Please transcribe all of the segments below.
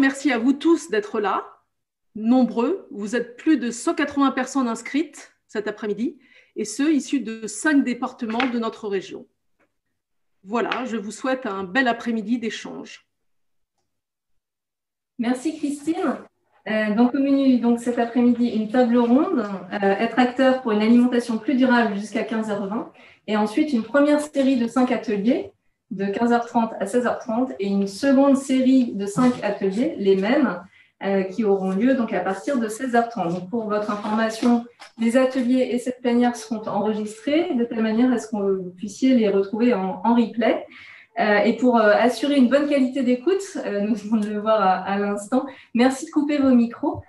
remercie à vous tous d'être là, nombreux. Vous êtes plus de 180 personnes inscrites cet après-midi, et ceux issus de 5 départements de notre région. Voilà, je vous souhaite un bel après-midi d'échange. Merci Christine. Donc au menu cet après-midi, une table ronde, être acteur pour une alimentation plus durable jusqu'à 15h20, et ensuite une première série de 5 ateliers de 15h30 à 16h30 et une seconde série de 5 ateliers, les mêmes, qui auront lieu donc à partir de 16h30. Donc pour votre information, les ateliers et cette plénière seront enregistrés de telle manière à ce que vous puissiez les retrouver en replay. Et pour assurer une bonne qualité d'écoute, nous venons de le voir à l'instant, merci de couper vos micros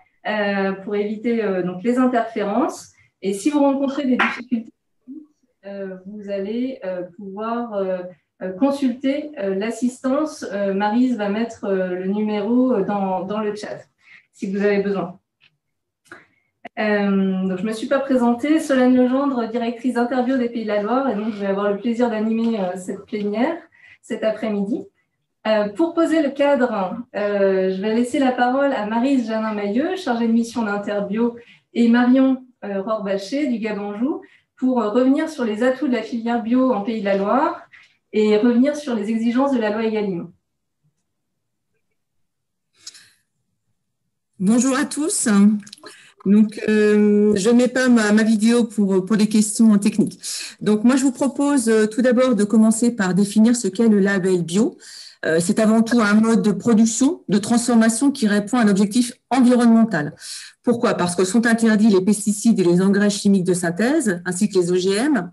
pour éviter donc les interférences. Et si vous rencontrez des difficultés, vous allez pouvoir consulter l'assistance. Maryse va mettre le numéro dans le chat si vous avez besoin. Donc je ne me suis pas présentée, Solène Legendre, directrice d'interview des Pays de la Loire, et donc je vais avoir le plaisir d'animer cette plénière cet après-midi. Pour poser le cadre, je vais laisser la parole à Maryse Janin-Mailleux, chargée de mission d'Interbio, et Marion Rohrbacher du Gab-Anjou, pour revenir sur les atouts de la filière bio en Pays de la Loire et revenir sur les exigences de la loi Egalim. Bonjour à tous. Donc, je ne mets pas ma vidéo pour les questions techniques. Donc, moi, je vous propose tout d'abord de commencer par définir ce qu'est le label bio. C'est avant tout un mode de production, de transformation qui répond à un objectif environnemental. Pourquoi? Parce que sont interdits les pesticides et les engrais chimiques de synthèse, ainsi que les OGM.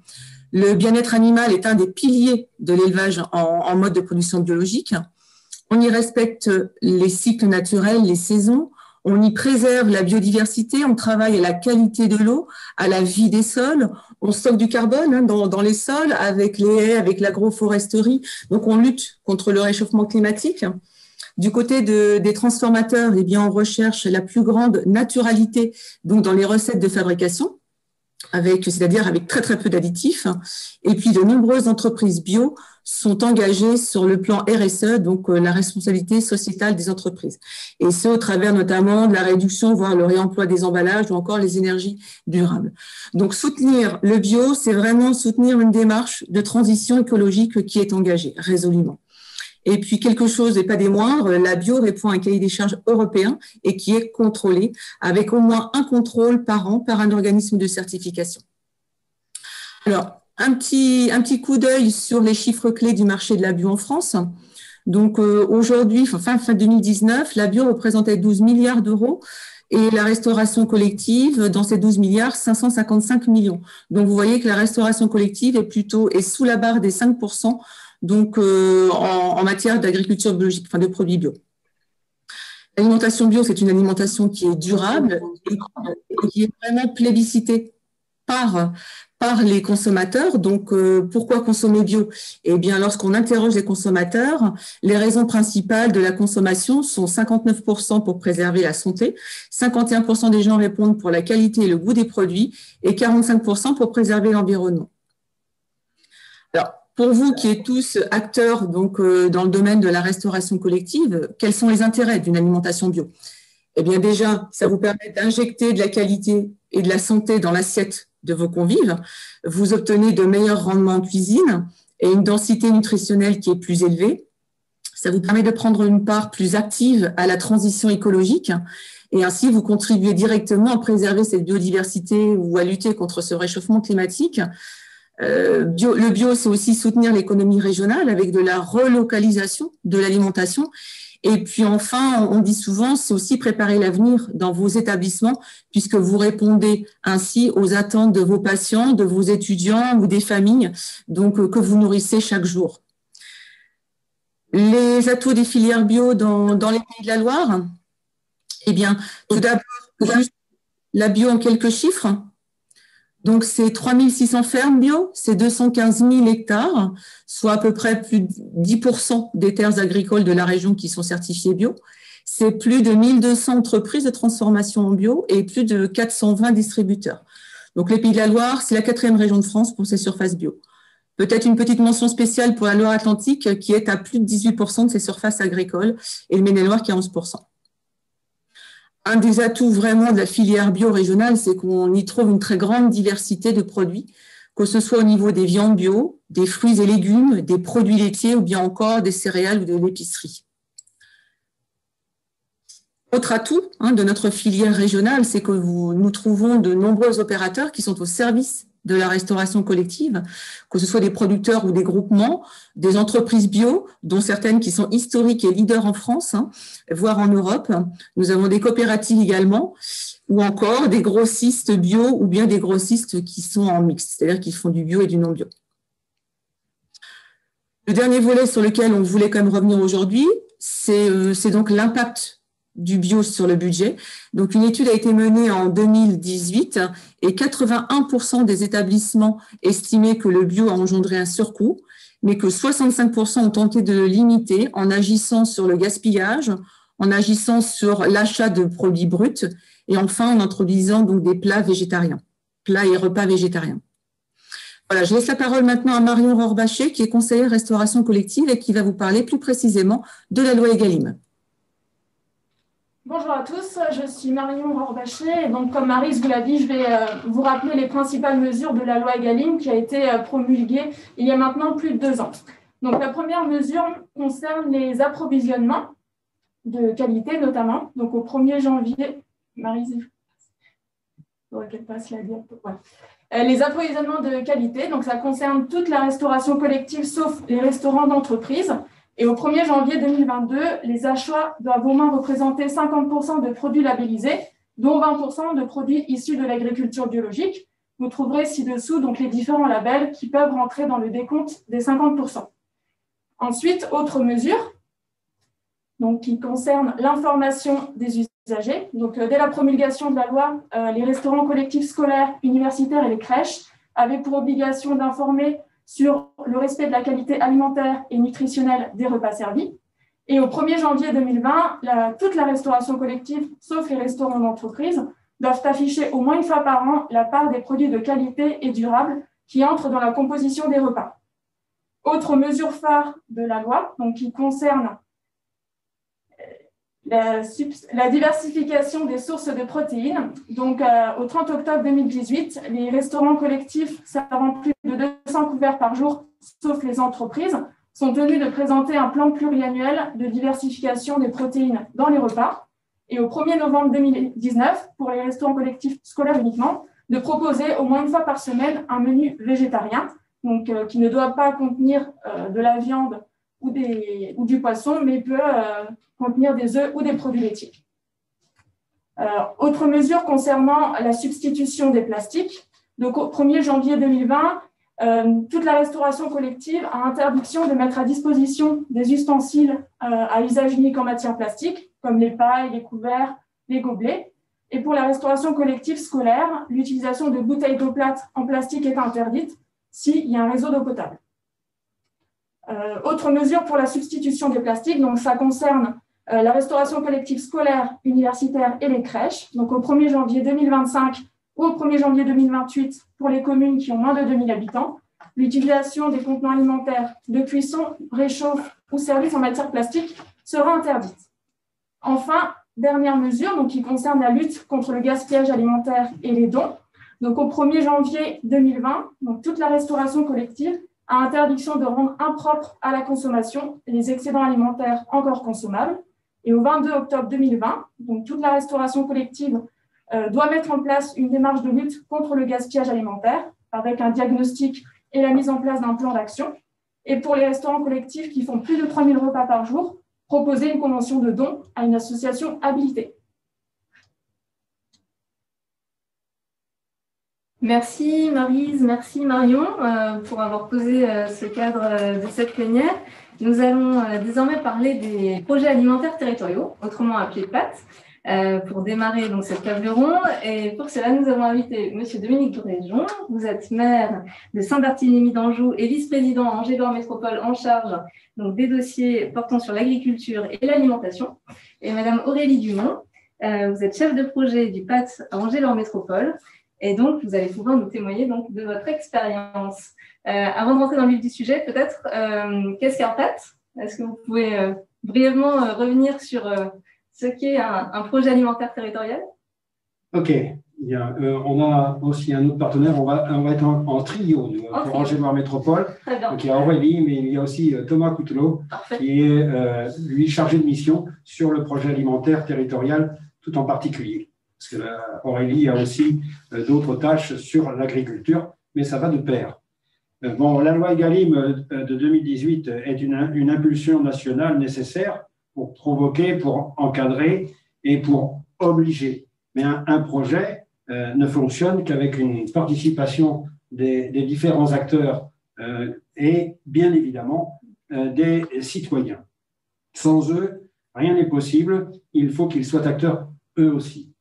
Le bien-être animal est un des piliers de l'élevage en mode de production biologique. On y respecte les cycles naturels, les saisons. On y préserve la biodiversité, on travaille à la qualité de l'eau, à la vie des sols, on stocke du carbone dans les sols avec les haies, avec l'agroforesterie. Donc, on lutte contre le réchauffement climatique. Du côté des transformateurs, eh bien, on recherche la plus grande naturalité donc dans les recettes de fabrication, c'est-à-dire avec très, très peu d'additifs. Et puis, de nombreuses entreprises bio sont engagées sur le plan RSE, donc la responsabilité sociétale des entreprises. Et ce, au travers notamment de la réduction, voire le réemploi des emballages ou encore les énergies durables. Donc, soutenir le bio, c'est vraiment soutenir une démarche de transition écologique qui est engagée résolument. Et puis, quelque chose, et pas des moindres, la bio répond à un cahier des charges européen et qui est contrôlé avec au moins un contrôle par an par un organisme de certification. Alors, un petit coup d'œil sur les chiffres clés du marché de la bio en France. Donc, aujourd'hui, fin 2019, la bio représentait 12 milliards d'euros et la restauration collective, dans ces 12 milliards, 555 millions. Donc, vous voyez que la restauration collective est sous la barre des 5%, donc en matière d'agriculture biologique, de produits bio. L'alimentation bio, c'est une alimentation qui est durable et qui est vraiment plébiscitée par les consommateurs. Donc, pourquoi consommer bio? Eh bien, lorsqu'on interroge les consommateurs, les raisons principales de la consommation sont 59% pour préserver la santé, 51% des gens répondent pour la qualité et le goût des produits et 45% pour préserver l'environnement. Alors, pour vous qui êtes tous acteurs donc, dans le domaine de la restauration collective, quels sont les intérêts d'une alimentation bio? Eh bien, déjà, ça vous permet d'injecter de la qualité et de la santé dans l'assiette de vos convives. Vous obtenez de meilleurs rendements en cuisine et une densité nutritionnelle qui est plus élevée. Ça vous permet de prendre une part plus active à la transition écologique et ainsi vous contribuez directement à préserver cette biodiversité ou à lutter contre ce réchauffement climatique. Le bio, c'est aussi soutenir l'économie régionale avec de la relocalisation de l'alimentation. Et puis enfin, on dit souvent, c'est aussi préparer l'avenir dans vos établissements puisque vous répondez ainsi aux attentes de vos patients, de vos étudiants ou des familles donc, que vous nourrissez chaque jour. Les atouts des filières bio dans les Pays de la Loire, eh bien, tout d'abord, juste la bio en quelques chiffres. Donc, c'est 3600 fermes bio, c'est 215 000 hectares, soit à peu près plus de 10% des terres agricoles de la région qui sont certifiées bio. C'est plus de 1200 entreprises de transformation en bio et plus de 420 distributeurs. Donc, les Pays de la Loire, c'est la 4e région de France pour ces surfaces bio. Peut-être une petite mention spéciale pour la Loire-Atlantique qui est à plus de 18% de ses surfaces agricoles et le Maine-et-Loire qui est à 11%. Un des atouts vraiment de la filière bio régionale, c'est qu'on y trouve une très grande diversité de produits, que ce soit au niveau des viandes bio, des fruits et légumes, des produits laitiers ou bien encore des céréales ou de l'épicerie. Autre atout de notre filière régionale, c'est que nous trouvons de nombreux opérateurs qui sont au service de la restauration collective, que ce soit des producteurs ou des groupements, des entreprises bio, dont certaines qui sont historiques et leaders en France, voire en Europe. Nous avons des coopératives également, ou encore des grossistes bio ou bien des grossistes qui sont en mixte, c'est-à-dire qui font du bio et du non bio. Le dernier volet sur lequel on voulait quand même revenir aujourd'hui, c'est donc l'impact du bio sur le budget. Donc, une étude a été menée en 2018 et 81% des établissements estimaient que le bio a engendré un surcoût, mais que 65% ont tenté de le limiter en agissant sur le gaspillage, en agissant sur l'achat de produits bruts et enfin en introduisant donc des plats végétariens, plats et repas végétariens. Voilà, je laisse la parole maintenant à Marion Rohrbacher, qui est conseillère restauration collective et qui va vous parler plus précisément de la loi Egalim. Bonjour à tous, je suis Marion Rohrbacher et donc comme Maryse vous l'a dit, je vais vous rappeler les principales mesures de la loi Egalim qui a été promulguée il y a maintenant plus de 2 ans. Donc la première mesure concerne les approvisionnements de qualité notamment. Donc au 1er janvier, Maryse, il faudrait qu'elle passe la diapo. Ouais. Les approvisionnements de qualité, donc ça concerne toute la restauration collective sauf les restaurants d'entreprise. Et au 1er janvier 2022, les achats doivent au moins représenter 50% de produits labellisés, dont 20% de produits issus de l'agriculture biologique. Vous trouverez ci-dessous donc les différents labels qui peuvent rentrer dans le décompte des 50%. Ensuite, autre mesure donc, qui concerne l'information des usagers. Donc, dès la promulgation de la loi, les restaurants collectifs scolaires, universitaires et les crèches avaient pour obligation d'informer sur le respect de la qualité alimentaire et nutritionnelle des repas servis. Et au 1er janvier 2020, toute la restauration collective, sauf les restaurants d'entreprise, doivent afficher au moins une fois par an la part des produits de qualité et durables qui entrent dans la composition des repas. Autre mesure phare de la loi, donc qui concerne la diversification des sources de protéines. Donc, au 30 octobre 2018, les restaurants collectifs servant plus de 200 couverts par jour, sauf les entreprises, sont tenus de présenter un plan pluriannuel de diversification des protéines dans les repas. Et au 1er novembre 2019, pour les restaurants collectifs scolaires uniquement, de proposer au moins une fois par semaine un menu végétarien, donc, qui ne doit pas contenir de la viande ou du poisson, mais peut contenir des œufs ou des produits laitiers. Autre mesure concernant la substitution des plastiques. Donc, au 1er janvier 2020, toute la restauration collective a interdiction de mettre à disposition des ustensiles à usage unique en matière plastique, comme les pailles, les couverts, les gobelets. Et pour la restauration collective scolaire, l'utilisation de bouteilles d'eau plate en plastique est interdite s'il y a un réseau d'eau potable. Autre mesure pour la substitution des plastiques, donc ça concerne la restauration collective scolaire, universitaire et les crèches. Donc au 1er janvier 2025 ou au 1er janvier 2028 pour les communes qui ont moins de 2000 habitants, l'utilisation des contenants alimentaires de cuisson, réchauffe ou service en matière plastique sera interdite. Enfin, dernière mesure donc, qui concerne la lutte contre le gaspillage alimentaire et les dons. Donc au 1er janvier 2020, donc, toute la restauration collective a interdiction de rendre impropres à la consommation les excédents alimentaires encore consommables. Et au 22 octobre 2020, donc toute la restauration collective doit mettre en place une démarche de lutte contre le gaspillage alimentaire avec un diagnostic et la mise en place d'un plan d'action. Et pour les restaurants collectifs qui font plus de 3000 repas par jour, proposer une convention de don à une association habilitée. Merci Maryse, merci Marion pour avoir posé ce cadre de cette plénière. Nous allons désormais parler des projets alimentaires territoriaux, autrement appelés PAT, pour démarrer donc cette table ronde. Et pour cela, nous avons invité M. Dominique Drouet-Jon. Vous êtes maire de Saint-Barthélemy d'Anjou et vice-président à Angers-Loire Métropole en charge donc, des dossiers portant sur l'agriculture et l'alimentation. Et Mme Aurélie Dumont, vous êtes chef de projet du PAT à Angers-Loire Métropole. Et donc, vous allez pouvoir nous témoigner donc, de votre expérience. Avant de rentrer dans le vif du sujet, peut-être, qu'est-ce qu'un PAT? Est-ce que vous pouvez brièvement revenir sur ce qu'est un projet alimentaire territorial. OK. On a aussi un autre partenaire. On va être en trio pour Angers-Loire Métropole. Très bien. Donc, il y a Aurélie, mais il y a aussi Thomas Coutelot, qui est, lui, chargé de mission sur le projet alimentaire territorial, tout en particulier. Parce que Aurélie a aussi d'autres tâches sur l'agriculture, mais ça va de pair. Bon, la loi Egalim de 2018 est une impulsion nationale nécessaire pour provoquer, pour encadrer et pour obliger. Mais un projet ne fonctionne qu'avec une participation des différents acteurs et bien évidemment des citoyens. Sans eux, rien n'est possible. Il faut qu'ils soient acteurs eux aussi.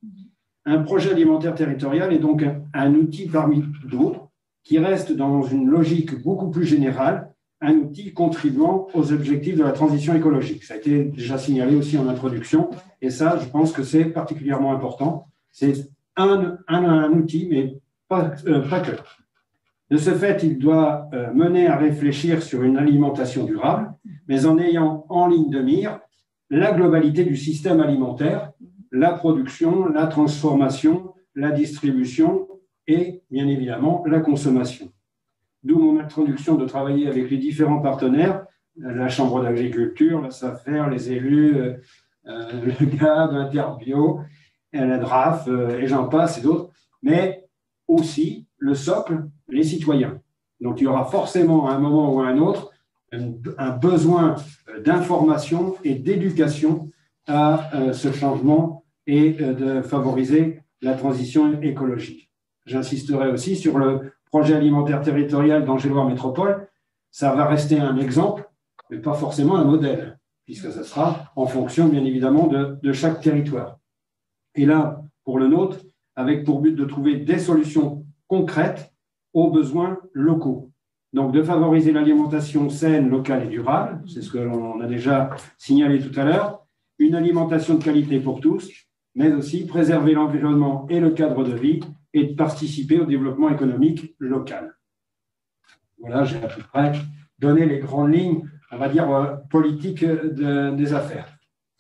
Un projet alimentaire territorial est donc un outil parmi d'autres qui reste dans une logique beaucoup plus générale, un outil contribuant aux objectifs de la transition écologique. Ça a été déjà signalé aussi en introduction, et ça, je pense que c'est particulièrement important. C'est un outil, mais pas que. De ce fait, il doit mener à réfléchir sur une alimentation durable, mais en ayant en ligne de mire la globalité du système alimentaire, la production, la transformation, la distribution et, bien évidemment, la consommation. D'où mon introduction de travailler avec les différents partenaires, la Chambre d'agriculture, la SAFER, les élus, le GAB, Interbio, la DRAF, et j'en passe et d'autres, mais aussi le socle, les citoyens. Donc, il y aura forcément à un moment ou à un autre un besoin d'information et d'éducation à ce changement et de favoriser la transition écologique. J'insisterai aussi sur le projet alimentaire territorial d'Angers-Loire Métropole. Ça va rester un exemple, mais pas forcément un modèle, puisque ça sera en fonction, bien évidemment, de chaque territoire. Et là, pour le nôtre, avec pour but de trouver des solutions concrètes aux besoins locaux. Donc, de favoriser l'alimentation saine, locale et durable, c'est ce que l'on a déjà signalé tout à l'heure, une alimentation de qualité pour tous, mais aussi préserver l'environnement et le cadre de vie et de participer au développement économique local. Voilà, j'ai à peu près donné les grandes lignes, on va dire, politiques des affaires.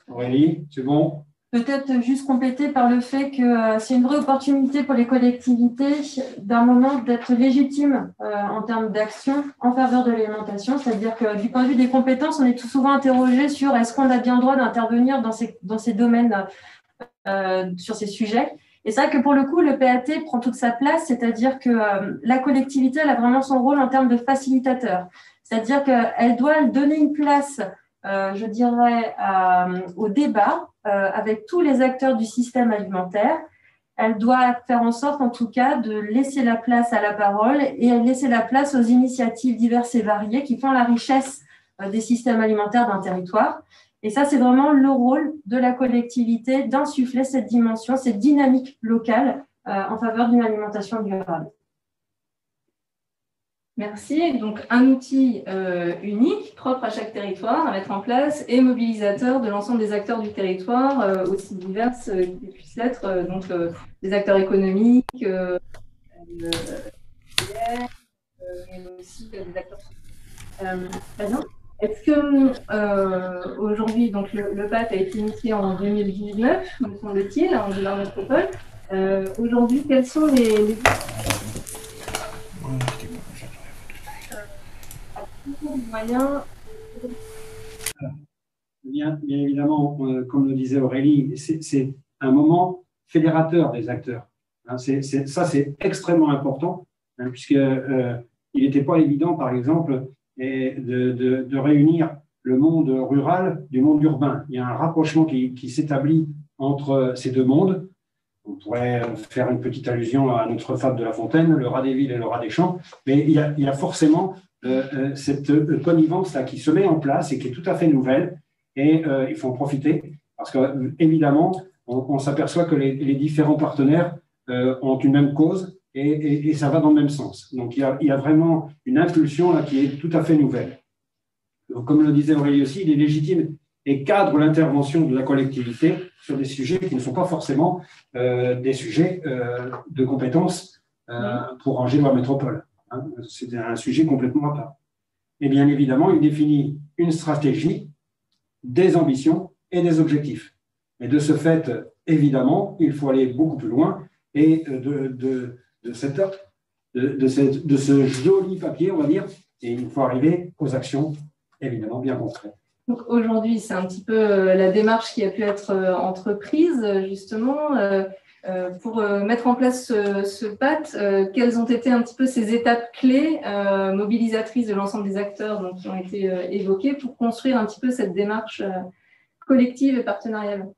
Aurélie, c'est bon? Peut-être juste compléter par le fait que c'est une vraie opportunité pour les collectivités d'un moment d'être légitimes en termes d'action en faveur de l'alimentation. C'est-à-dire que du point de vue des compétences, on est tout souvent interrogé sur est-ce qu'on a bien le droit d'intervenir dans ces domaines, sur ces sujets. Et c'est vrai que pour le coup, le PAT prend toute sa place, c'est-à-dire que la collectivité elle a vraiment son rôle en termes de facilitateur. C'est-à-dire qu'elle doit donner une place, je dirais, au débat avec tous les acteurs du système alimentaire. Elle doit faire en sorte, en tout cas, de laisser la place à la parole et laisser la place aux initiatives diverses et variées qui font la richesse des systèmes alimentaires d'un territoire. Et ça, c'est vraiment le rôle de la collectivité d'insuffler cette dimension, cette dynamique locale en faveur d'une alimentation durable. Merci. Donc, un outil unique, propre à chaque territoire, à mettre en place et mobilisateur de l'ensemble des acteurs du territoire, aussi divers qu'ils puissent être, donc des acteurs économiques, mais aussi des acteurs sociaux. Est-ce que aujourd'hui, donc le PAT a été initié en 2019, me semble-t-il, en Angers-Loire Métropole. Aujourd'hui, quels sont les moyens? Bien évidemment, comme le disait Aurélie, c'est un moment fédérateur des acteurs. Hein, ça, c'est extrêmement important, hein, puisqu'il n'était pas évident, par exemple, de réunir le monde rural du monde urbain. Il y a un rapprochement qui s'établit entre ces deux mondes. On pourrait faire une petite allusion à notre fable de La Fontaine, le rat des villes et le rat des champs, mais il y a forcément cette connivence-là qui se met en place et qui est tout à fait nouvelle, et il faut en profiter, parce qu'évidemment, on s'aperçoit que les différents partenaires ont une même cause, et ça va dans le même sens. Donc, il y a vraiment une impulsion là, qui est tout à fait nouvelle. Donc, comme le disait Aurélie aussi, il est légitime et cadre l'intervention de la collectivité sur des sujets qui ne sont pas forcément des sujets de compétences pour Angers-Loire Métropole. Hein. C'est un sujet complètement à part. Et bien évidemment, il définit une stratégie, des ambitions et des objectifs. Et de ce fait, évidemment, il faut aller beaucoup plus loin et de ce joli papier, on va dire, et il faut arriver aux actions, évidemment, bien concrètes. Donc aujourd'hui, c'est un petit peu la démarche qui a pu être entreprise, justement, pour mettre en place ce PAT. Quelles ont été un petit peu ces étapes clés mobilisatrices de l'ensemble des acteurs donc, qui ont été évoqués pour construire un petit peu cette démarche collective et partenariale?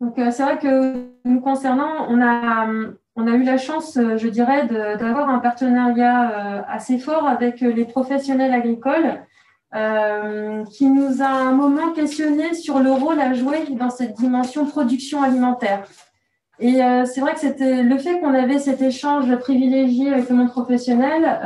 Donc, c'est vrai que nous concernant, on a eu la chance, je dirais, d'avoir un partenariat assez fort avec les professionnels agricoles qui nous a à un moment questionné sur le rôle à jouer dans cette dimension production alimentaire. Et c'est vrai que c'était le fait qu'on avait cet échange privilégié avec le monde professionnel,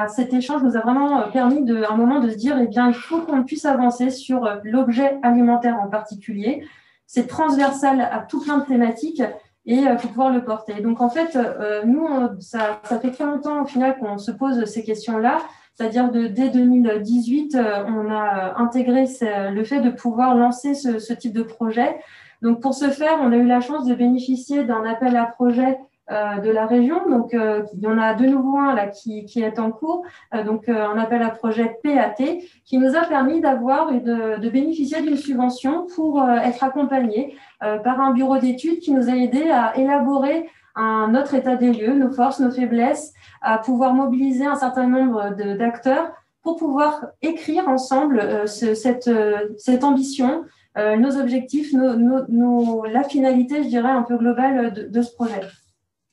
cet échange nous a vraiment permis à un moment de se dire, eh bien, il faut qu'on puisse avancer sur l'objet alimentaire en particulier. C'est transversal à tout plein de thématiques et il faut pouvoir le porter. Et donc, en fait, nous, ça fait très longtemps au final qu'on se pose ces questions-là. C'est-à-dire dès 2018, on a intégré le fait de pouvoir lancer ce type de projet. Donc, pour ce faire, on a eu la chance de bénéficier d'un appel à projet de la région. Donc, il y en a de nouveau un là qui est en cours. Donc, un appel à projet PAT qui nous a permis d'avoir et de bénéficier d'une subvention pour être accompagnés par un bureau d'études qui nous a aidés à élaborer notre état des lieux, nos forces, nos faiblesses, à pouvoir mobiliser un certain nombre d'acteurs pour pouvoir écrire ensemble cette ambition, nos objectifs, la finalité, je dirais, un peu globale de ce projet.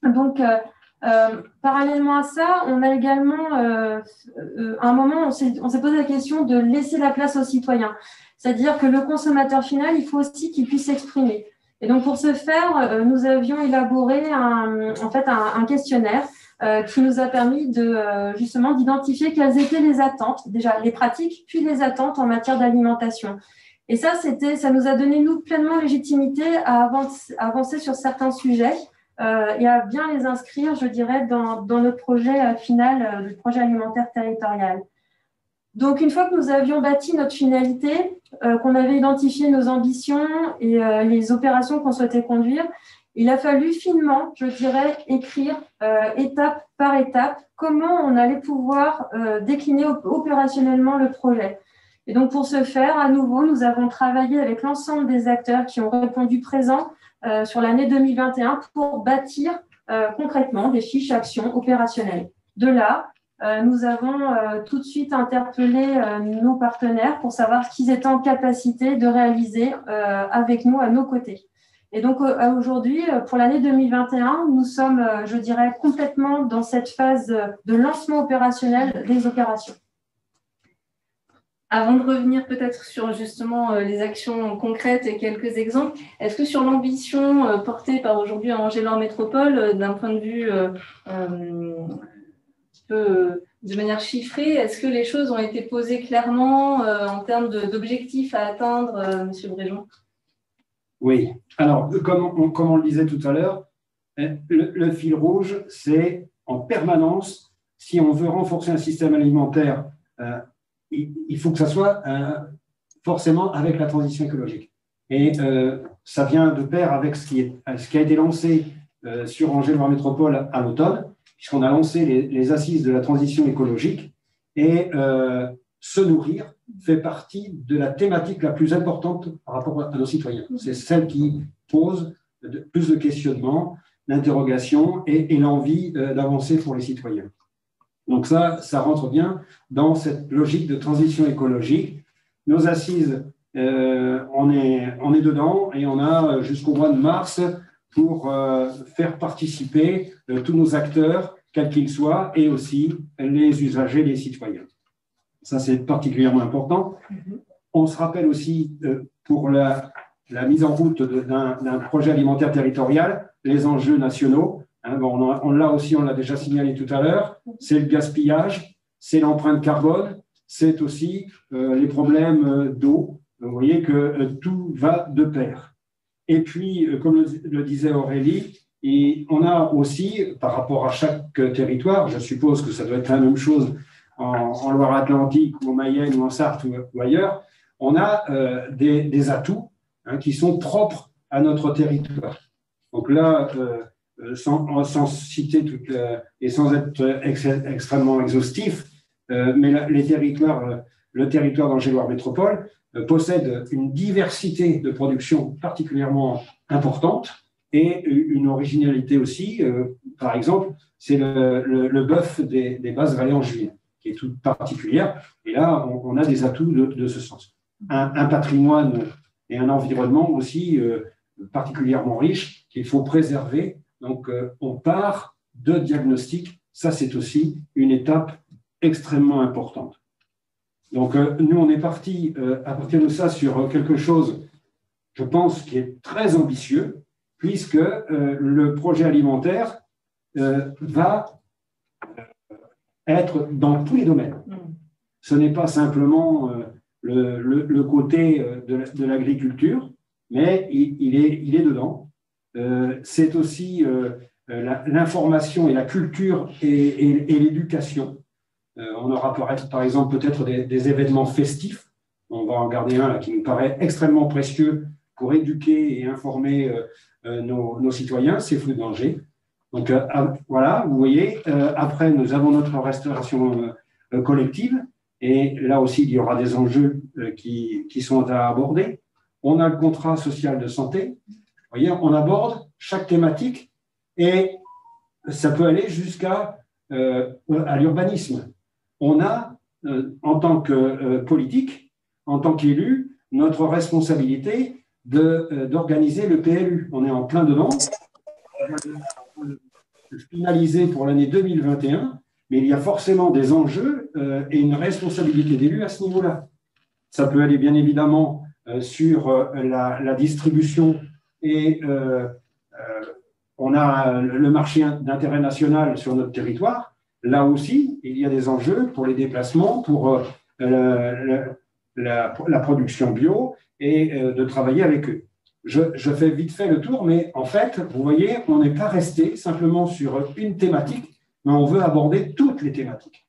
Donc, parallèlement à ça, on a également, à un moment, on s'est posé la question de laisser la place aux citoyens. C'est-à-dire que le consommateur final, il faut aussi qu'il puisse s'exprimer. Et donc, pour ce faire, nous avions élaboré un questionnaire qui nous a permis justement d'identifier quelles étaient les attentes, déjà les pratiques, puis les attentes en matière d'alimentation. Et ça nous a donné, nous, pleinement légitimité à avancer sur certains sujets et à bien les inscrire, je dirais, dans notre projet final, le projet alimentaire territorial. Donc, une fois que nous avions bâti notre finalité, qu'on avait identifié nos ambitions et les opérations qu'on souhaitait conduire, il a fallu finement, je dirais, écrire étape par étape comment on allait pouvoir décliner opérationnellement le projet. Et donc, pour ce faire, à nouveau, nous avons travaillé avec l'ensemble des acteurs qui ont répondu présents sur l'année 2021 pour bâtir concrètement des fiches actions opérationnelles. De là, nous avons tout de suite interpellé nos partenaires pour savoir ce qu'ils étaient en capacité de réaliser avec nous à nos côtés. Et donc aujourd'hui, pour l'année 2021, nous sommes, je dirais, complètement dans cette phase de lancement opérationnel des opérations. Avant de revenir peut-être sur justement les actions concrètes et quelques exemples, est-ce que sur l'ambition portée par aujourd'hui Angers-Loire Métropole, d'un point de vue de manière chiffrée, est-ce que les choses ont été posées clairement en termes d'objectifs à atteindre, Monsieur Bréjon? Oui. Alors, comme on le disait tout à l'heure, le fil rouge, c'est en permanence, si on veut renforcer un système alimentaire, il faut que ça soit forcément avec la transition écologique. Et ça vient de pair avec ce qui a été lancé sur Angers-Loire Métropole à l'automne, puisqu'on a lancé les assises de la transition écologique, et se nourrir fait partie de la thématique la plus importante par rapport à nos citoyens. C'est celle qui pose plus de questionnements, d'interrogations et l'envie d'avancer pour les citoyens. Donc ça rentre bien dans cette logique de transition écologique. Nos assises, on est dedans et on a jusqu'au mois de mars pour faire participer tous nos acteurs, quels qu'ils soient, et aussi les usagers, les citoyens. Ça, c'est particulièrement important. On se rappelle aussi, pour la mise en route d'un projet alimentaire territorial, les enjeux nationaux. On l'a aussi, on l'a déjà signalé tout à l'heure, c'est le gaspillage, c'est l'empreinte carbone, c'est aussi les problèmes d'eau. Vous voyez que tout va de pair. Et puis, comme le disait Aurélie, on a aussi, par rapport à chaque territoire, je suppose que ça doit être la même chose en Loire-Atlantique ou en Mayenne ou en Sarthe ou ailleurs, on a des atouts qui sont propres à notre territoire. Donc là, sans citer et sans être extrêmement exhaustif, mais le territoire d'Angers-Loire Métropole possède une diversité de production particulièrement importante et une originalité aussi. Par exemple, c'est le bœuf des basses vallées angevines, qui est toute particulière. Et là, on a des atouts de ce sens. Un patrimoine et un environnement aussi particulièrement riche qu'il faut préserver. Donc, on part de diagnostic. Ça, c'est aussi une étape extrêmement importante. Donc, nous, on est parti à partir de ça sur quelque chose, je pense, qui est très ambitieux, puisque le projet alimentaire va être dans tous les domaines. Ce n'est pas simplement le côté de l'agriculture, mais il est dedans. C'est aussi l'information et la culture et l'éducation. On aura par exemple peut-être des événements festifs. On va en garder un là, qui nous paraît extrêmement précieux pour éduquer et informer nos citoyens, c'est Fruits d'Angers. Donc voilà, vous voyez, après nous avons notre restauration collective et là aussi il y aura des enjeux qui sont à aborder. On a le contrat social de santé. Vous voyez, on aborde chaque thématique et ça peut aller jusqu'à l'urbanisme. On a, en tant que politique, en tant qu'élu, notre responsabilité d'organiser le PLU. On est en plein dedans. Finalisé pour l'année 2021, mais il y a forcément des enjeux et une responsabilité d'élu à ce niveau-là. Ça peut aller bien évidemment sur la distribution et on a le marché d'intérêt national sur notre territoire. Là aussi, il y a des enjeux pour les déplacements, pour la production bio et de travailler avec eux. Je fais vite fait le tour, mais en fait, vous voyez, on n'est pas resté simplement sur une thématique, mais on veut aborder toutes les thématiques.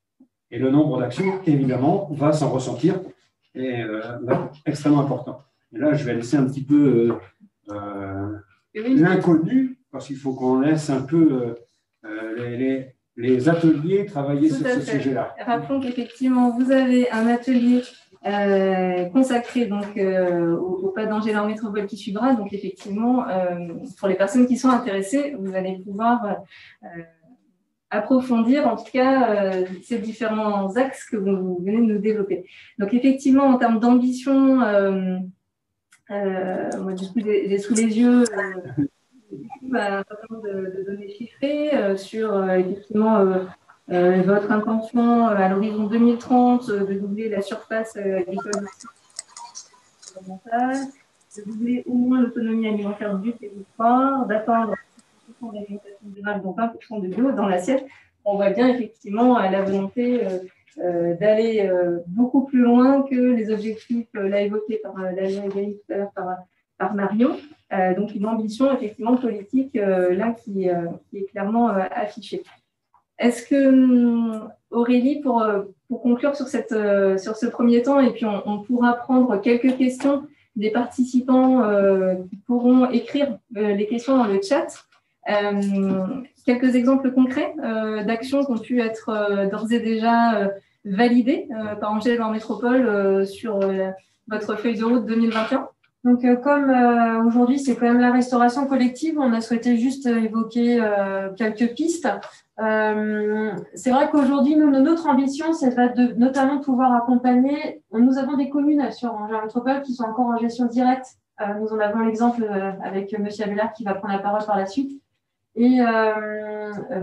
Et le nombre d'actions, évidemment, va s'en ressentir et extrêmement important. Et là, je vais laisser un petit peu l'inconnu, parce qu'il faut qu'on laisse un peu les ateliers travailler sur ce sujet-là. Rappelons qu'effectivement, vous avez un atelier consacré donc au pas d'Angers-Loire Métropole qui suivra. Donc effectivement, pour les personnes qui sont intéressées, vous allez pouvoir approfondir en tout cas ces différents axes que vous venez de nous développer. Donc effectivement, en termes d'ambition, moi du coup j'ai sous les yeux un certain nombre de données chiffrées sur effectivement votre intention à l'horizon 2030 de doubler la surface agricole de doubler au moins l'autonomie alimentaire du territoire, d'atteindre 100% d'alimentation durable, donc 1% de bio dans l'assiette. On voit bien effectivement la volonté d'aller beaucoup plus loin que les objectifs là évoqués par la loi Egalim tout à l'heure par Marion. Donc une ambition effectivement politique là qui est clairement affichée. Est-ce que Aurélie, pour conclure sur ce premier temps, et puis on pourra prendre quelques questions des participants qui pourront écrire les questions dans le chat, quelques exemples concrets d'actions qui ont pu être d'ores et déjà validées par Angers-Loire Métropole sur votre feuille de route 2021. Donc, comme aujourd'hui, c'est quand même la restauration collective, on a souhaité juste évoquer quelques pistes. C'est vrai qu'aujourd'hui, notre ambition, c'est notamment de pouvoir accompagner. Nous avons des communes sur Angers Métropole qui sont encore en gestion directe. Nous en avons l'exemple avec M. Abelard qui va prendre la parole par la suite. Et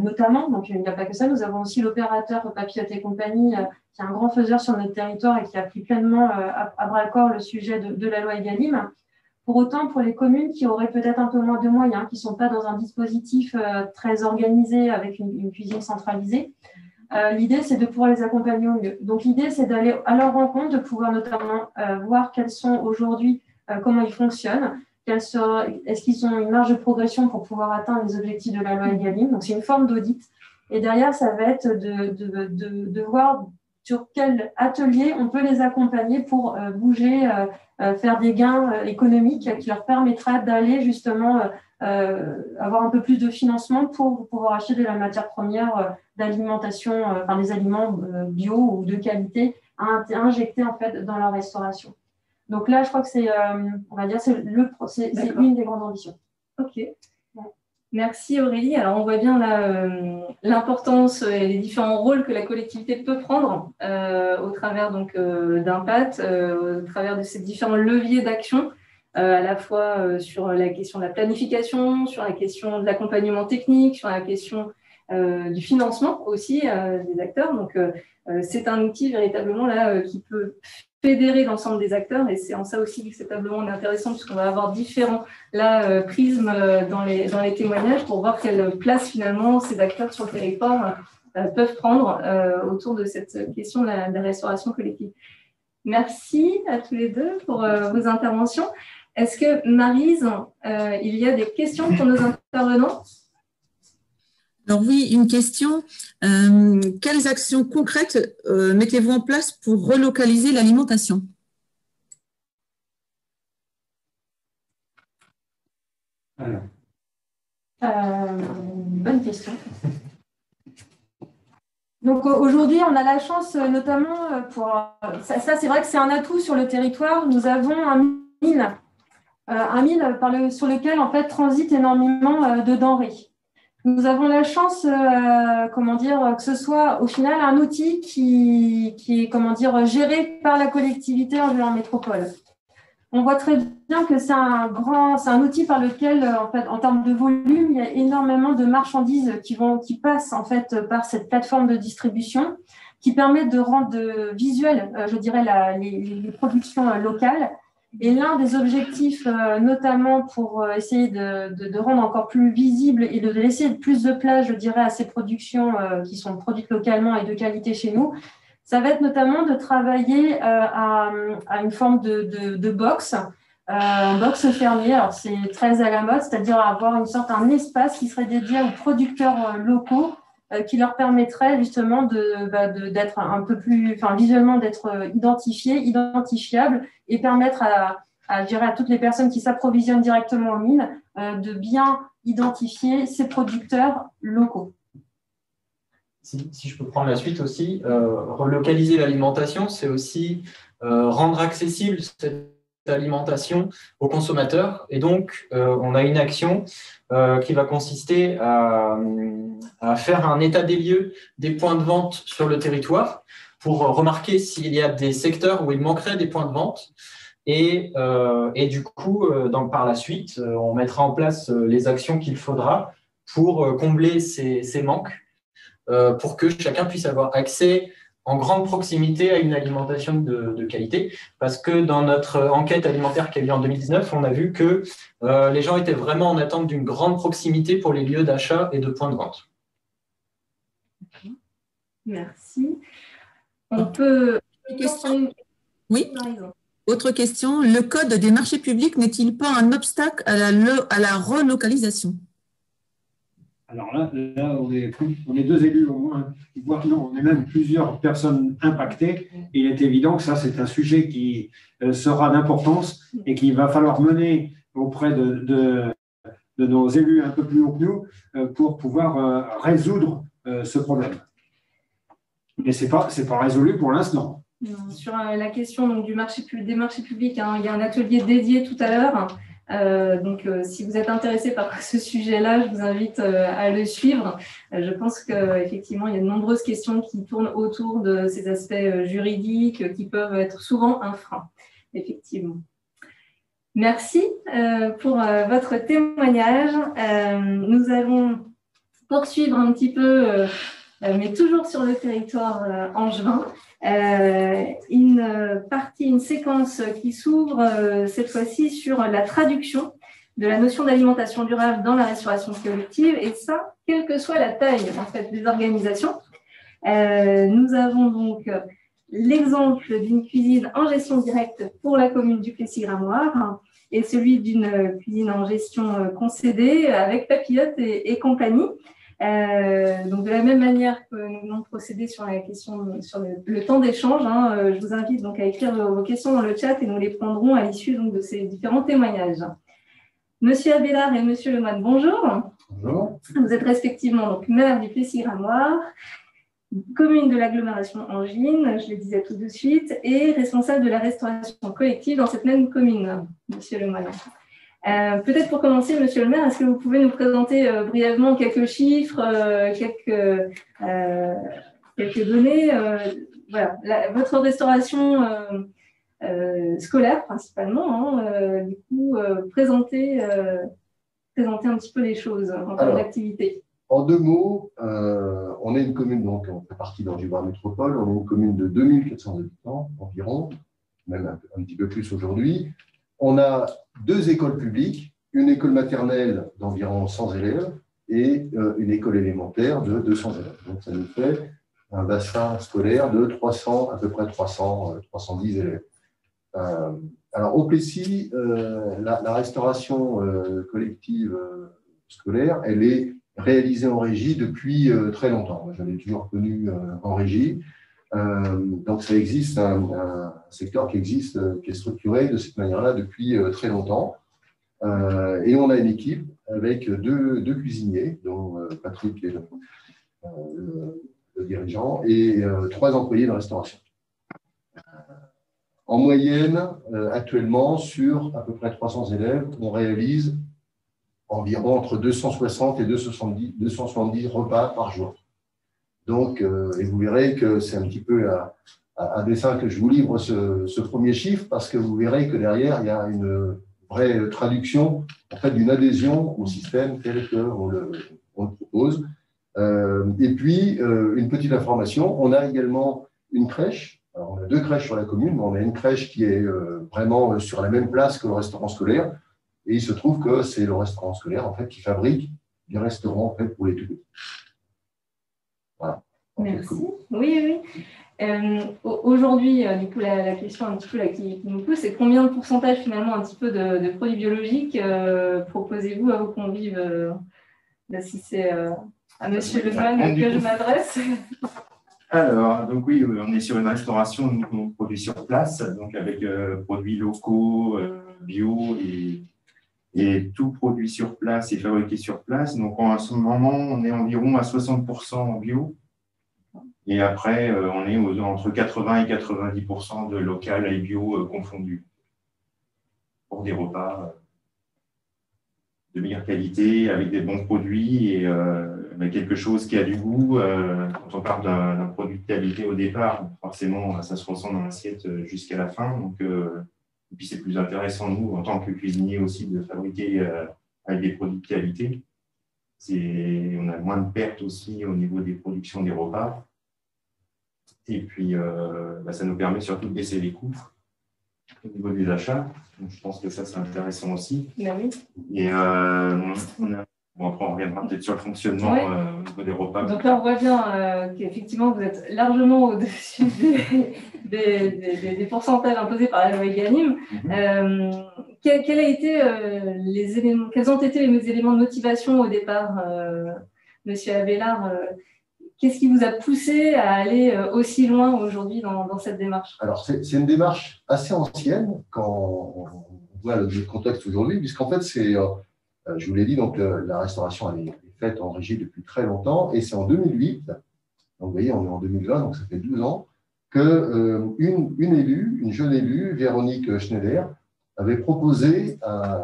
notamment, donc il n'y a pas que ça, nous avons aussi l'opérateur Papillote et compagnie qui est un grand faiseur sur notre territoire et qui a pris pleinement à bras-le-corps le sujet de la loi Egalim. Pour autant, pour les communes qui auraient peut-être un peu moins de moyens, qui ne sont pas dans un dispositif très organisé avec une cuisine centralisée, l'idée, c'est de pouvoir les accompagner au mieux. Donc, l'idée, c'est d'aller à leur rencontre, de pouvoir notamment voir quels sont aujourd'hui, comment ils fonctionnent, est-ce qu'ils ont une marge de progression pour pouvoir atteindre les objectifs de la loi Egalim. Donc, c'est une forme d'audit. Et derrière, ça va être de voir sur quel atelier on peut les accompagner pour bouger, faire des gains économiques qui leur permettra d'aller justement avoir un peu plus de financement pour pouvoir acheter de la matière première d'alimentation, enfin des aliments bio ou de qualité à injecter en fait dans la restauration. Donc là, je crois que c'est, on va dire, c'est une des grandes ambitions. Ok. Merci Aurélie. Alors on voit bien l'importance et les différents rôles que la collectivité peut prendre au travers donc d'Impact, au travers de ces différents leviers d'action, à la fois sur la question de la planification, sur la question de l'accompagnement technique, sur la question du financement aussi des acteurs. Donc c'est un outil véritablement là qui peut fédérer l'ensemble des acteurs, et c'est en ça aussi que cette table ronde est intéressante, puisqu'on va avoir différents prismes dans les témoignages pour voir quelle place finalement ces acteurs sur le territoire peuvent prendre autour de cette question de la restauration collective. Merci à tous les deux pour vos interventions. Est-ce que, Maryse, il y a des questions pour nos intervenants ? Alors oui, une question. Quelles actions concrètes mettez-vous en place pour relocaliser l'alimentation ? Bonne question. Donc aujourd'hui, on a la chance, notamment pour ça c'est vrai que c'est un atout sur le territoire. Nous avons un mine sur lequel en fait transitent énormément de denrées. Nous avons la chance, que ce soit au final un outil qui est géré par la collectivité en métropole. On voit très bien que c'est un outil par lequel, en fait, en termes de volume, il y a énormément de marchandises qui passent en fait par cette plateforme de distribution, qui permet de rendre visuel, je dirais, les productions locales. Et l'un des objectifs, notamment pour essayer de rendre encore plus visible et de laisser plus de place, je dirais, à ces productions qui sont produites localement et de qualité chez nous, ça va être notamment de travailler à une forme de box, box fermée. Alors, c'est très à la mode, c'est-à-dire avoir un espace qui serait dédié aux producteurs locaux, qui leur permettrait justement d'être un peu plus, visuellement d'être identifiable et permettre à toutes les personnes qui s'approvisionnent directement aux mines de bien identifier ces producteurs locaux. Si je peux prendre la suite aussi, relocaliser l'alimentation, c'est aussi rendre accessible cette alimentation aux consommateurs. Et donc, on a une action qui va consister à faire un état des lieux des points de vente sur le territoire pour remarquer s'il y a des secteurs où il manquerait des points de vente. Et du coup, par la suite, on mettra en place les actions qu'il faudra pour combler ces manques, pour que chacun puisse avoir accès en grande proximité à une alimentation de qualité. Parce que dans notre enquête alimentaire qui a eu lieu en 2019, on a vu que les gens étaient vraiment en attente d'une grande proximité pour les lieux d'achat et de points de vente. Merci. On peut… Oui. Autre question, le code des marchés publics n'est-il pas un obstacle à la relocalisation ? Alors là on est deux élus au moins, voire non, on est même plusieurs personnes impactées. Il est évident que ça, c'est un sujet qui sera d'importance et qu'il va falloir mener auprès de nos élus un peu plus haut que nous pour pouvoir résoudre ce problème. Mais ce n'est pas résolu pour l'instant. Sur la question donc, des marchés publics, hein, il y a un atelier dédié tout à l'heure. Donc, si vous êtes intéressé par ce sujet-là, je vous invite à le suivre. Je pense qu'effectivement, il y a de nombreuses questions qui tournent autour de ces aspects juridiques qui peuvent être souvent un frein, effectivement. Merci pour votre témoignage. Nous allons poursuivre un petit peu, mais toujours sur le territoire angevin. Une séquence qui s'ouvre cette fois-ci sur la traduction de la notion d'alimentation durable dans la restauration collective, et ça, quelle que soit la taille en fait, des organisations. Nous avons donc l'exemple d'une cuisine en gestion directe pour la commune du Plessis-Grammoire et celui d'une cuisine en gestion concédée avec Papillote et compagnie. Donc, de la même manière que nous allons procéder sur la question, sur le temps d'échange, je vous invite donc à écrire vos questions dans le chat et nous les prendrons à l'issue de ces différents témoignages. Monsieur Abélard et Monsieur Lemoine, bonjour. Bonjour. Vous êtes respectivement donc maire du Plessis-Grammois, commune de l'agglomération Angine, je le disais tout de suite, et responsable de la restauration collective dans cette même commune, Monsieur Lemoine. Peut-être pour commencer, Monsieur le maire, est-ce que vous pouvez nous présenter brièvement quelques chiffres, quelques données voilà, votre restauration scolaire principalement, du coup, présenter un petit peu les choses en termes d'activité. En 2 mots, on est une commune, donc on fait partie d'Angivore Métropole, on est une commune de 2400 habitants environ, même un petit peu plus aujourd'hui. On a 2 écoles publiques, une école maternelle d'environ 100 élèves et une école élémentaire de 200 élèves. Donc ça nous fait un bassin scolaire de 300, à peu près 310 élèves. Alors au Plessis, la restauration collective scolaire, elle est réalisée en régie depuis très longtemps. Je l'ai toujours connue en régie. Donc ça existe, un secteur qui existe, qui est structuré de cette manière-là depuis très longtemps. Et on a une équipe avec deux cuisiniers, dont Patrick est le dirigeant, et 3 employés de restauration. En moyenne, actuellement, sur à peu près 300 élèves, on réalise environ entre 260 et 270 repas par jour. Donc, et vous verrez que c'est un petit peu à dessein que je vous livre ce premier chiffre, parce que vous verrez que derrière, il y a une vraie traduction en fait, d'une adhésion au système tel qu'on le propose. Et puis, une petite information, on a également une crèche. Alors, on a 2 crèches sur la commune, mais on a une crèche qui est vraiment sur la même place que le restaurant scolaire. Et il se trouve que c'est le restaurant scolaire en fait, qui fabrique des restaurants en fait, pour les tout petits. Voilà. Merci. Oui. Aujourd'hui, du coup, la question un petit peu là, qui nous pousse, c'est combien de pourcentage finalement un petit peu de produits biologiques proposez-vous à vos convives là, si c'est à Monsieur Lemoine que je m'adresse. Alors, donc oui, on est sur une restauration où on produit sur place, donc avec produits locaux, bio et tout produit sur place et fabriqué sur place. Donc en ce moment, on est environ à 60% en bio. Et après, on est entre 80 et 90% de local et bio confondus pour des repas de meilleure qualité, avec des bons produits et avec quelque chose qui a du goût. Quand on parle d'un produit de qualité au départ, forcément, ça se ressent dans l'assiette jusqu'à la fin. Donc, et puis, c'est plus intéressant, nous, en tant que cuisiniers aussi, de fabriquer avec des produits de qualité. On a moins de pertes aussi au niveau des productions des repas. Et puis, ça nous permet surtout de baisser les coûts au niveau des achats. Donc, je pense que ça, c'est intéressant aussi. Oui. Et après, on reviendra peut-être sur le fonctionnement au niveau des repas. Donc là, on voit bien qu'effectivement, vous êtes largement au-dessus des pourcentages imposés par la loi Egalim. Quels ont été les éléments de motivation au départ, Monsieur Abélard? Qu'est-ce qui vous a poussé à aller aussi loin aujourd'hui dans cette démarche? Alors, c'est une démarche assez ancienne quand on voit le contexte aujourd'hui, puisqu'en fait, je vous l'ai dit, donc la restauration elle est faite en régie depuis très longtemps, et c'est en 2008, donc vous voyez, on est en 2020, donc ça fait 12 ans, une jeune élue, Véronique Schneider, avait proposé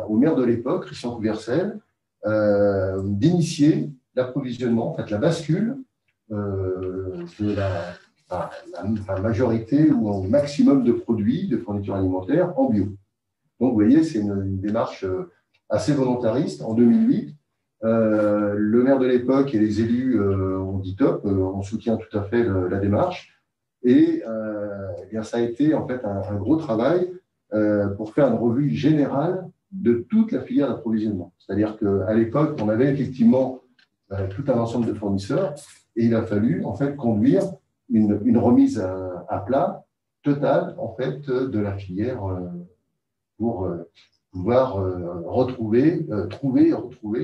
au maire de l'époque, Christian Couvercel, d'initier l'approvisionnement, en fait la bascule de la majorité ou au maximum de produits de fourniture alimentaire en bio. Donc vous voyez, c'est une démarche assez volontariste. En 2008, le maire de l'époque et les élus ont dit top, on soutient tout à fait la démarche. Et bien, ça a été en fait un gros travail pour faire une revue générale de toute la filière d'approvisionnement. C'est-à-dire qu'à l'époque, on avait effectivement tout un ensemble de fournisseurs et il a fallu en fait conduire une remise à plat totale en fait de la filière pour pouvoir trouver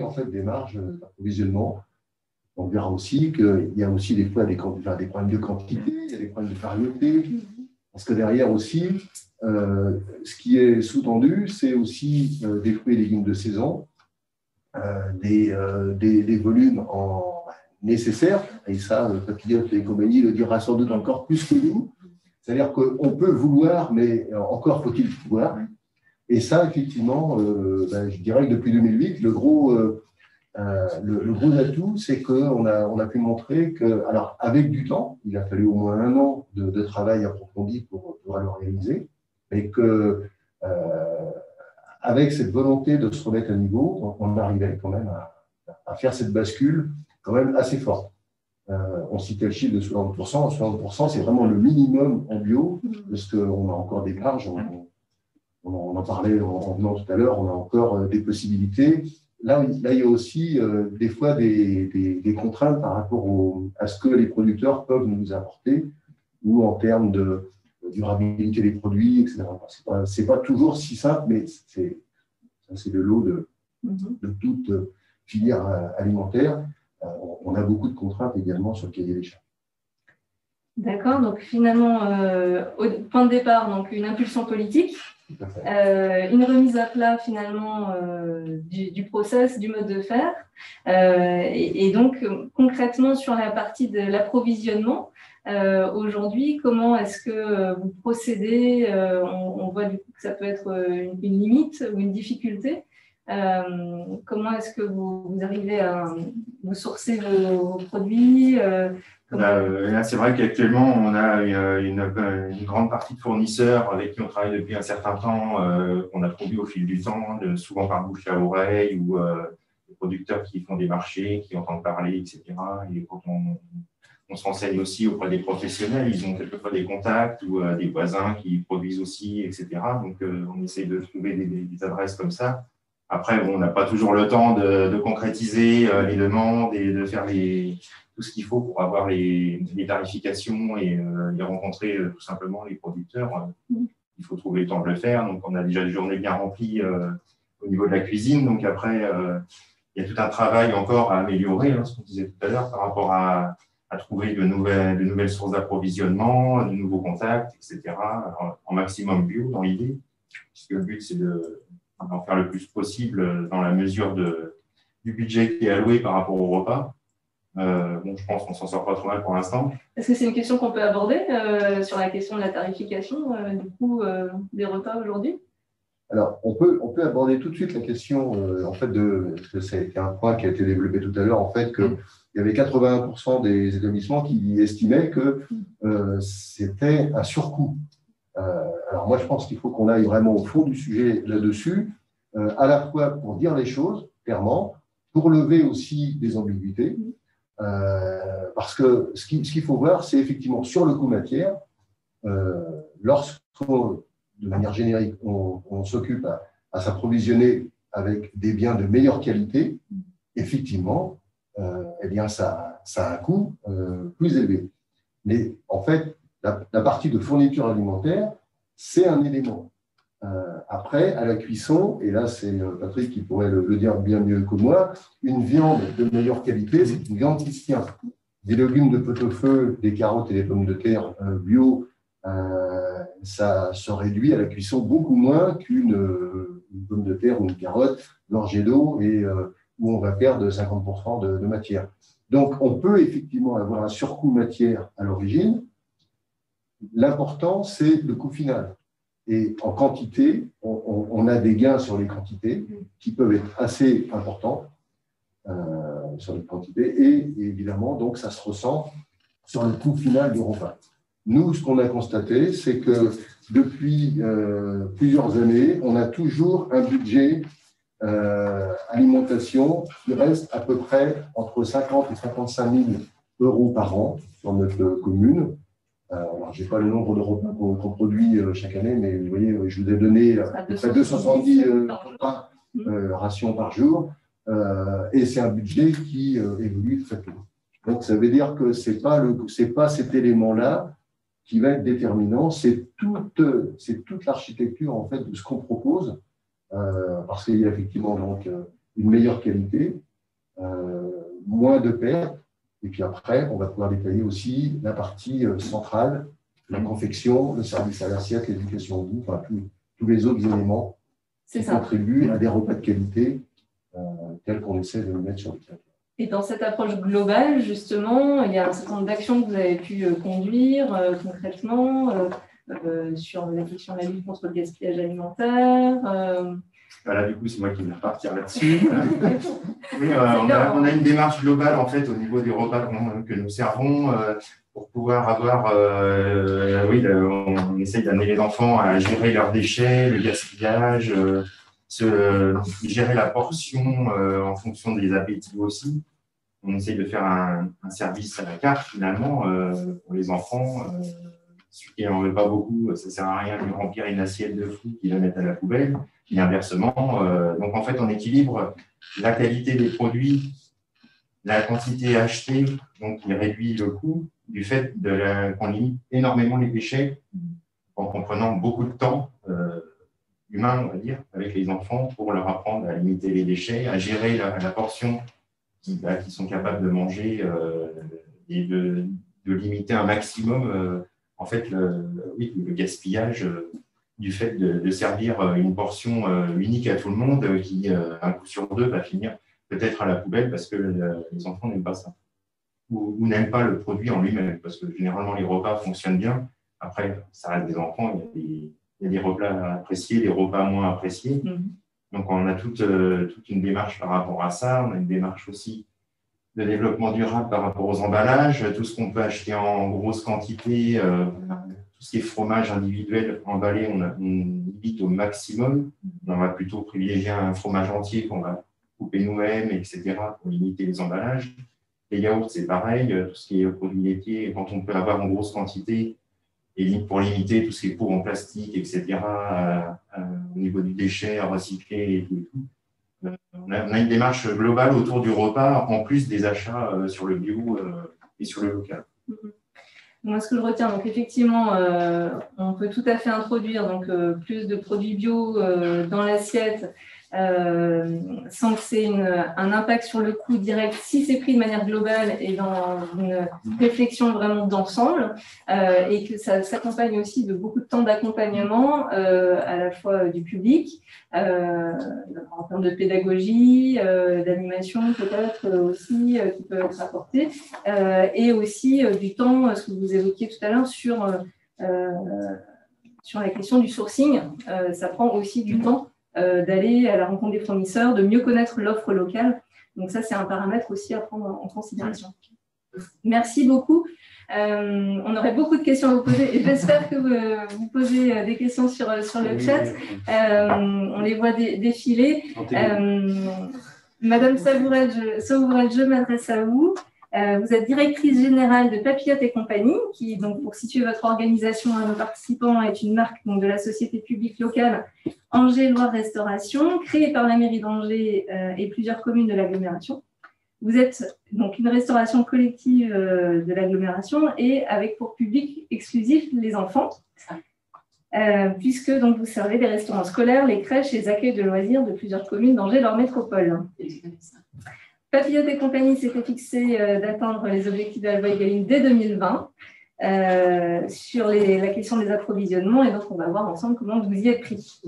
en fait des marges d'approvisionnement On verra aussi qu'il y a aussi des fois des problèmes de quantité, il y a des problèmes de variété, parce que derrière aussi, ce qui est sous-tendu, c'est aussi des fruits et légumes de saison, des volumes nécessaires, et ça, le Papillote et compagnie le dira sans doute encore plus que nous. C'est-à-dire qu'on peut vouloir, mais encore faut-il pouvoir. Et ça, effectivement, je dirais que depuis 2008, le gros atout, c'est qu'on a pu montrer que, alors avec du temps, il a fallu au moins 1 an de travail approfondi pour le réaliser, mais que avec cette volonté de se remettre à niveau, on arrivait quand même à faire cette bascule quand même assez forte. On citait le chiffre de 60%. 60%, c'est vraiment le minimum en bio, parce qu'on a encore des marges. On en parlait en venant tout à l'heure, on a encore des possibilités. Là, il y a aussi des fois des contraintes par rapport à ce que les producteurs peuvent nous apporter, ou en termes de durabilité des produits, etc. Ce n'est pas toujours si simple, mais c'est le lot de toute filière alimentaire. On a beaucoup de contraintes également sur le cahier des charges. D'accord, donc finalement, au point de départ, donc une impulsion politique, une remise à plat finalement du process, du mode de faire, et donc concrètement sur la partie de l'approvisionnement, aujourd'hui, comment est-ce que vous procédez? On voit du coup que ça peut être une limite ou une difficulté. Comment est-ce que vous arrivez à vous sourcer vos produits? Là, c'est vrai qu'actuellement, on a une grande partie de fournisseurs avec qui on travaille depuis un certain temps, qu'on a produit au fil du temps, souvent par bouche à oreille, ou des producteurs qui font des marchés, qui entendent parler, etc. Et quand on se renseigne aussi auprès des professionnels, ils ont quelquefois des contacts ou des voisins qui produisent aussi, etc. Donc, on essaie de trouver des adresses comme ça. Après, on n'a pas toujours le temps de concrétiser les demandes et de faire tout ce qu'il faut pour avoir les tarifications et les rencontrer tout simplement les producteurs. Il faut trouver le temps de le faire. Donc, on a déjà des journées bien remplies au niveau de la cuisine. Donc, après, il y a tout un travail encore à améliorer, ce qu'on disait tout à l'heure, par rapport à trouver de nouvelles sources d'approvisionnement, de nouveaux contacts, etc. En maximum bio dans l'idée, puisque le but, c'est d'en faire le plus possible dans la mesure du budget qui est alloué par rapport au repas. Je pense qu'on s'en sort pas trop mal pour l'instant. Est-ce que c'est une question qu'on peut aborder sur la question de la tarification du coût des repas aujourd'hui? Alors, on peut aborder tout de suite la question, en fait, parce que c'est un point qui a été développé tout à l'heure, en fait, qu'il y avait 81% des établissements qui estimaient que c'était un surcoût. Alors, moi, je pense qu'il faut qu'on aille vraiment au fond du sujet là-dessus, à la fois pour dire les choses clairement, pour lever aussi des ambiguïtés, parce que ce qu'il faut voir, c'est effectivement sur le coût matière, lorsqu'on, de manière générique, on s'occupe à s'approvisionner avec des biens de meilleure qualité, effectivement, eh bien, ça a un coût plus élevé. Mais en fait, la partie de fourniture alimentaire, c'est un élément. Après, à la cuisson, et là, c'est Patrick qui pourrait le dire bien mieux que moi, une viande de meilleure qualité, c'est une viande qui se tient. Des légumes de pot-au-feu, des carottes et des pommes de terre bio, ça se réduit à la cuisson beaucoup moins qu'une pomme de terre ou une carotte gorgée d'eau et où on va perdre 50% de matière. Donc, on peut effectivement avoir un surcoût matière à l'origine. L'important, c'est le coût final. Et en quantité, on a des gains sur les quantités qui peuvent être assez importants sur les quantités. Et évidemment, donc, ça se ressent sur le coût final du repas. Nous, ce qu'on a constaté, c'est que depuis plusieurs années, on a toujours un budget alimentation qui reste à peu près entre 50 et 55 000 euros par an sur notre commune. Alors, je n'ai pas le nombre de repas qu'on produit chaque année, mais vous voyez, je vous ai donné à peu près 270 repas rations par jour. Et c'est un budget qui évolue très peu. Donc, ça veut dire que ce n'est pas cet élément-là qui va être déterminant, c'est toute l'architecture en fait de ce qu'on propose, parce qu'il y a effectivement donc une meilleure qualité, moins de pertes, Et puis après, on va pouvoir détailler aussi la partie centrale, la confection, le service à l'assiette, l'éducation au goût, enfin, tous les autres éléments qui contribuent à des repas de qualité tels qu'on essaie de le mettre sur le territoire. Et dans cette approche globale, justement, il y a un certain nombre d'actions que vous avez pu conduire concrètement sur la question de la lutte contre le gaspillage alimentaire. Voilà, du coup, c'est moi qui vais repartir là-dessus. Oui, on a une démarche globale en fait au niveau des repas que nous servons pour pouvoir avoir, on essaye d'amener les enfants à gérer leurs déchets, le gaspillage, gérer la portion en fonction des appétits aussi. On essaye de faire un service à la carte finalement pour les enfants. Celui qui n'en veut pas beaucoup, ça ne sert à rien de lui remplir une assiette de fruits qu'il va mettre à la poubelle. Et inversement, donc en fait, on équilibre la qualité des produits, la quantité achetée, donc il réduit le coût du fait qu'on limite énormément les déchets en prenant beaucoup de temps humain, on va dire, avec les enfants pour leur apprendre à limiter les déchets, à gérer la portion qu'ils sont capables de manger et de limiter un maximum en fait le gaspillage du fait de servir une portion unique à tout le monde qui, un coup sur deux, va finir peut-être à la poubelle parce que les enfants n'aiment pas ça ou n'aiment pas le produit en lui-même parce que généralement les repas fonctionnent bien. Après, ça reste des enfants, il y a des repas appréciés, des repas moins appréciés. Donc, on a toute une démarche par rapport à ça. On a une démarche aussi de développement durable par rapport aux emballages, tout ce qu'on peut acheter en grosse quantité, tout ce qui est fromage individuel emballé, on limite au maximum. On va plutôt privilégier un fromage entier qu'on va couper nous-mêmes, etc., pour limiter les emballages. Les yaourts, c'est pareil, tout ce qui est produits laitiers, quand on peut avoir en grosse quantité, et pour limiter tout ce qui est pots en plastique, etc., au niveau du déchet, à recycler et tout. On a une démarche globale autour du repas, en plus des achats sur le bio et sur le local. Moi, ce que je retiens, donc effectivement, on peut tout à fait introduire donc, plus de produits bio dans l'assiette sans que c'est un impact sur le coût direct, si c'est pris de manière globale et dans une réflexion vraiment d'ensemble, et que ça s'accompagne aussi de beaucoup de temps d'accompagnement à la fois du public, en termes de pédagogie, d'animation peut-être aussi qui peut être apporté, et aussi du temps, ce que vous évoquiez tout à l'heure sur la question du sourcing. Ça prend aussi du temps d'aller à la rencontre des fournisseurs, de mieux connaître l'offre locale. Donc ça, c'est un paramètre aussi à prendre en considération. Merci beaucoup. On aurait beaucoup de questions à vous poser et j'espère que vous posez des questions sur le chat. On les voit défiler. Madame Savouret, je m'adresse à vous. Vous êtes directrice générale de Papillote et compagnie, qui, donc, pour situer votre organisation à nos participants, est une marque donc, de la société publique locale Angers Loire Restauration, créée par la mairie d'Angers et plusieurs communes de l'agglomération. Vous êtes donc une restauration collective de l'agglomération et avec pour public exclusif les enfants, puisque donc, vous servez les restaurants scolaires, les crèches et les accueils de loisirs de plusieurs communes d'Angers, leur métropole. Papillote et compagnie s'était fixé d'atteindre les objectifs de la loi Egalim dès 2020 sur la question des approvisionnements, et donc on va voir ensemble comment vous y êtes pris.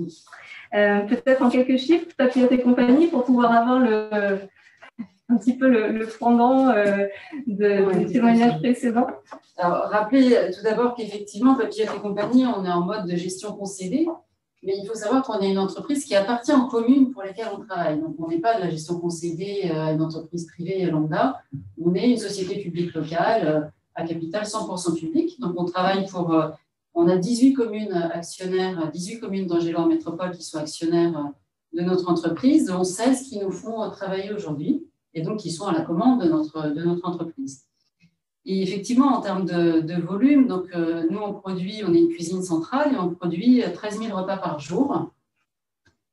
Peut-être en quelques chiffres, Papillote et compagnie, pour pouvoir avoir un petit peu le pendant des témoignages précédents. Alors, rappelez tout d'abord qu'effectivement, Papillote et compagnie, on est en mode de gestion concédée. Mais il faut savoir qu'on est une entreprise qui appartient aux communes pour lesquelles on travaille. Donc, on n'est pas de la gestion concédée à une entreprise privée lambda. On est une société publique locale à capital 100% public. Donc, on travaille on a 18 communes actionnaires, 18 communes d'Angers Loire Métropole qui sont actionnaires de notre entreprise, dont 16 qui nous font travailler aujourd'hui et donc qui sont à la commande de notre entreprise. Et effectivement, en termes de volume, donc, nous, on est une cuisine centrale et on produit 13 000 repas par jour.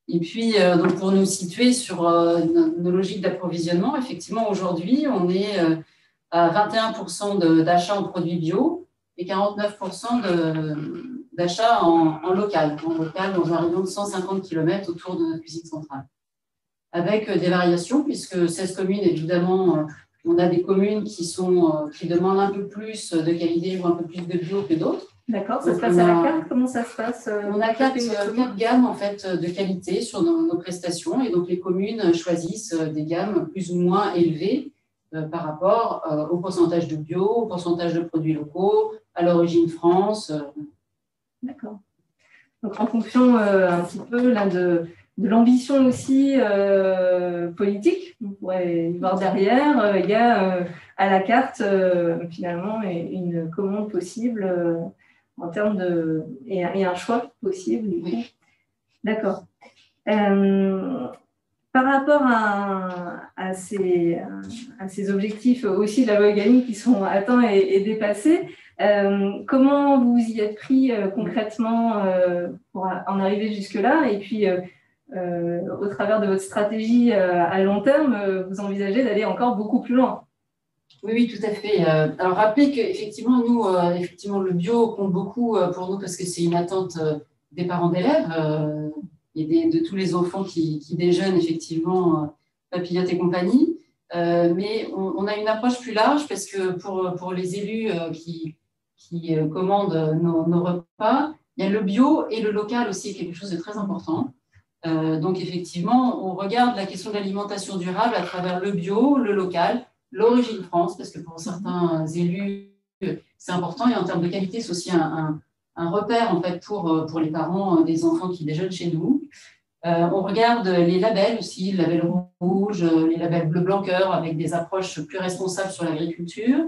Et puis, donc, pour nous situer sur nos logiques d'approvisionnement, effectivement, aujourd'hui, on est à 21% d'achats en produits bio et 49% d'achats en local. En local, dans un rayon de 150 km autour de notre cuisine centrale. Avec des variations, puisque 16 communes, évidemment, On a des communes qui demandent un peu plus de qualité ou un peu plus de bio que d'autres. D'accord, ça se passe à la carte. Comment ça se passe? On a quatre gammes en fait, de qualité sur nos prestations. Et donc, les communes choisissent des gammes plus ou moins élevées par rapport au pourcentage de bio, au pourcentage de produits locaux, à l'origine France. D'accord. Donc, en fonction un petit peu là, de l'ambition aussi politique, on pourrait voir derrière, il y a à la carte finalement une commande possible en termes de et un choix possible. Du coup. Oui. D'accord. Par rapport à ces objectifs aussi de la loi Egalim qui sont atteints et dépassés, comment vous y êtes pris concrètement pour en arriver jusque-là? Et puis, au travers de votre stratégie à long terme, vous envisagez d'aller encore beaucoup plus loin? Oui, tout à fait. Alors, rappelez qu'effectivement, nous, le bio compte beaucoup pour nous parce que c'est une attente des parents d'élèves et de tous les enfants qui déjeunent, effectivement, papillotes et compagnie. Mais on a une approche plus large parce que pour les élus qui commandent nos repas, il y a le bio et le local aussi, quelque chose de très important. Donc, effectivement, on regarde la question de l'alimentation durable à travers le bio, le local, l'origine France, parce que pour certains élus, c'est important. Et en termes de qualité, c'est aussi un repère en fait, pour les parents des enfants qui déjeunent chez nous. On regarde les labels aussi, le label rouge, les labels bleu-blanc-cœur, avec des approches plus responsables sur l'agriculture.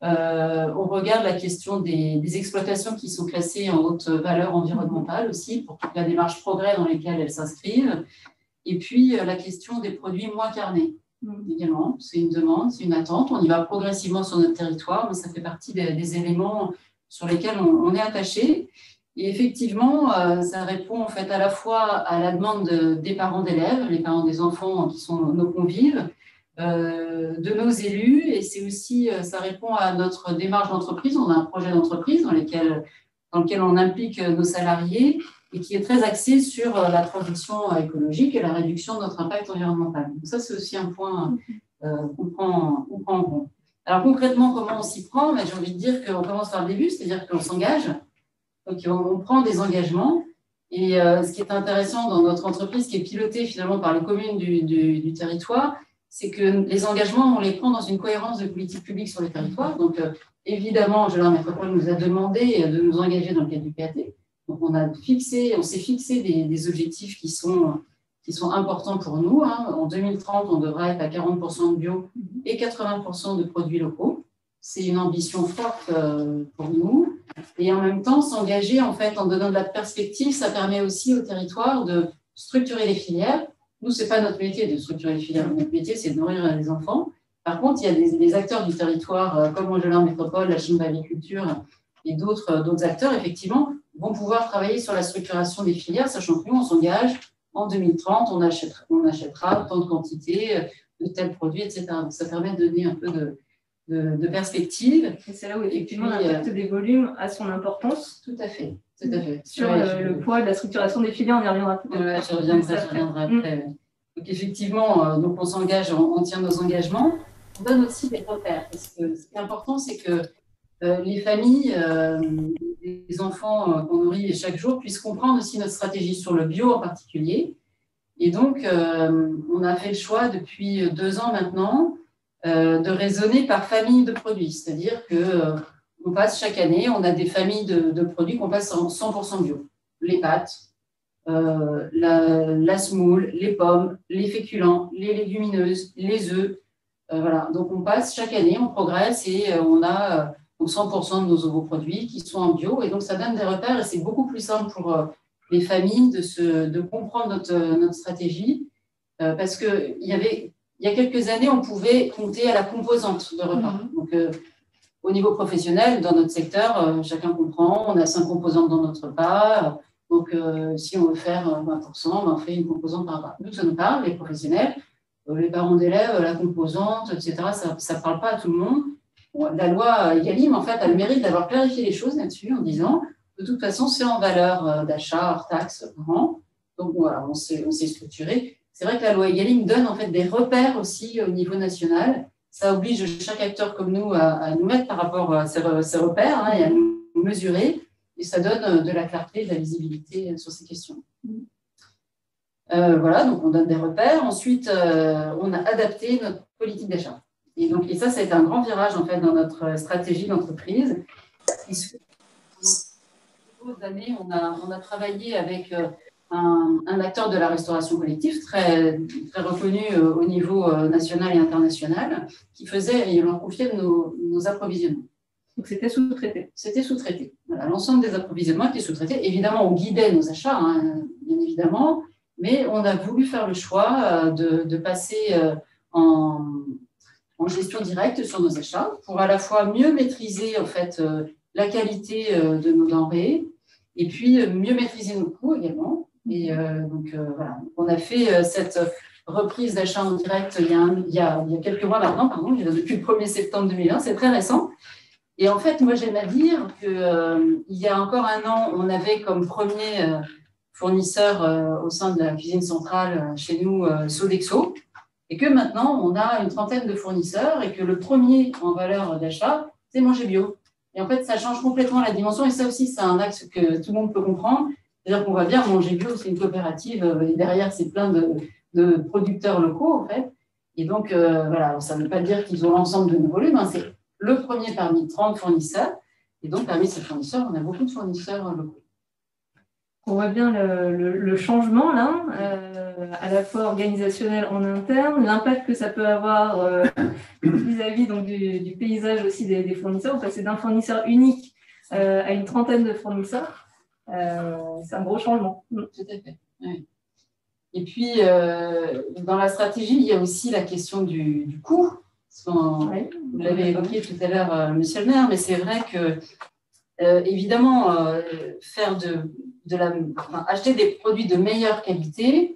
On regarde la question des exploitations qui sont classées en haute valeur environnementale aussi, pour toute la démarche progrès dans lesquelles elles s'inscrivent. Et puis, la question des produits moins carnés. Également, c'est une demande, c'est une attente. On y va progressivement sur notre territoire, mais ça fait partie des éléments sur lesquels on est attaché. Et effectivement, ça répond en fait à la fois à la demande des parents d'élèves, les parents des enfants qui sont nos convives, de nos élus, et c'est aussi, ça répond à notre démarche d'entreprise. On a un projet d'entreprise dans lequel on implique nos salariés et qui est très axé sur la transition écologique et la réduction de notre impact environnemental. Donc ça, c'est aussi un point qu'on prend en compte. Alors concrètement, comment on s'y prend? J'ai envie de dire qu'on commence par le début, c'est-à-dire qu'on s'engage. Donc on prend des engagements. Et ce qui est intéressant dans notre entreprise, qui est pilotée finalement par les communes du territoire, c'est que les engagements, on les prend dans une cohérence de politique publique sur les territoires. Donc évidemment, Geleen Métropole nous a demandé de nous engager dans le cadre du PAT. Donc, on s'est fixé des objectifs qui sont importants pour nous. En 2030, on devra être à 40% de bio et 80% de produits locaux. C'est une ambition forte pour nous. Et en même temps, s'engager en fait en donnant de la perspective, ça permet aussi au territoire de structurer les filières. Nous, c'est pas notre métier de structurer les filières. Notre métier, c'est de nourrir les enfants. Par contre, il y a des acteurs du territoire, comme Geleen Métropole, la Chambre d'agriculture et d'autres acteurs, effectivement, vont pouvoir travailler sur la structuration des filières, sachant que nous, on s'engage en 2030, on achètera tant de quantité de tels produits, etc. Donc, ça permet de donner un peu de perspective. Et c'est là où, effectivement, l'impact des volumes a son importance. Tout à fait. Tout à fait. Sur le poids de la structuration des filières, on y reviendra plus tard. Je reviendrai après. Donc, effectivement, donc on s'engage, on tient nos engagements. On donne aussi des repères. Parce que ce qui est important, c'est que les familles, les enfants qu'on nourrit chaque jour puissent comprendre aussi notre stratégie sur le bio en particulier. Et donc, on a fait le choix depuis 2 ans maintenant de raisonner par famille de produits. C'est-à-dire qu'on passe chaque année, on a des familles de produits qu'on passe en 100% bio. Les pâtes, la semoule, les pommes, les féculents, les légumineuses, les œufs. Voilà. Donc, on passe chaque année, on progresse et on a... Donc 100% de nos ovoproduits qui sont en bio. Et donc, ça donne des repères et c'est beaucoup plus simple pour les familles de comprendre notre stratégie. Parce qu'il y a quelques années, on pouvait compter à la composante de repas. Donc, au niveau professionnel, dans notre secteur, chacun comprend, on a 5 composantes dans notre repas. Donc, si on veut faire 20%, on fait une composante par repas. Nous, ça nous parle, les professionnels, les parents d'élèves, la composante, etc. Ça ne parle pas à tout le monde. La loi Egalim, en fait, a le mérite d'avoir clarifié les choses là-dessus en disant, de toute façon, c'est en valeur d'achat hors taxe par an. Donc, voilà, on s'est structuré. C'est vrai que la loi Egalim donne en fait des repères aussi au niveau national, ça oblige chaque acteur comme nous à nous mettre par rapport à ses repères et à nous mesurer, et ça donne de la clarté, de la visibilité sur ces questions. Voilà, donc on donne des repères. Ensuite, on a adapté notre politique d'achat. Et ça a été un grand virage en fait dans notre stratégie d'entreprise. Années, on a travaillé avec un acteur de la restauration collective très, très reconnu au niveau national et international, qui faisait et l'on confiait nos approvisionnements. Donc c'était sous-traité. C'était sous-traité. Voilà, l'ensemble des approvisionnements étaient sous-traités. Évidemment, on guidait nos achats, bien évidemment, mais on a voulu faire le choix de passer en gestion directe sur nos achats pour à la fois mieux maîtriser en fait la qualité de nos denrées et puis mieux maîtriser nos coûts également. Et voilà, on a fait cette reprise d'achat en direct il y a quelques mois maintenant, depuis le 1er septembre 2020, c'est très récent. Et en fait, moi j'aime à dire qu'il y a encore un an, on avait comme premier fournisseur au sein de la cuisine centrale chez nous Sodexo, et que maintenant on a une trentaine de fournisseurs et que le premier en valeur d'achat, c'est Manger Bio. Et en fait, ça change complètement la dimension, et ça aussi, c'est un axe que tout le monde peut comprendre. C'est-à-dire qu'on va bien Manger Bio, c'est une coopérative, et derrière, c'est plein de producteurs locaux, en fait. Et donc, voilà, ça ne veut pas dire qu'ils ont l'ensemble de nos volumes, c'est le premier parmi 30 fournisseurs. Et donc, parmi ces fournisseurs, on a beaucoup de fournisseurs locaux. On voit bien le changement, là, à la fois organisationnel en interne, l'impact que ça peut avoir vis-à-vis donc, du paysage aussi des fournisseurs. On passe d'un fournisseur unique à une trentaine de fournisseurs. C'est un gros changement. Tout à fait. Oui. Et puis, dans la stratégie, il y a aussi la question du coût. Vous l'avez évoqué tout à l'heure, monsieur le maire, mais c'est vrai que, évidemment, faire acheter des produits de meilleure qualité,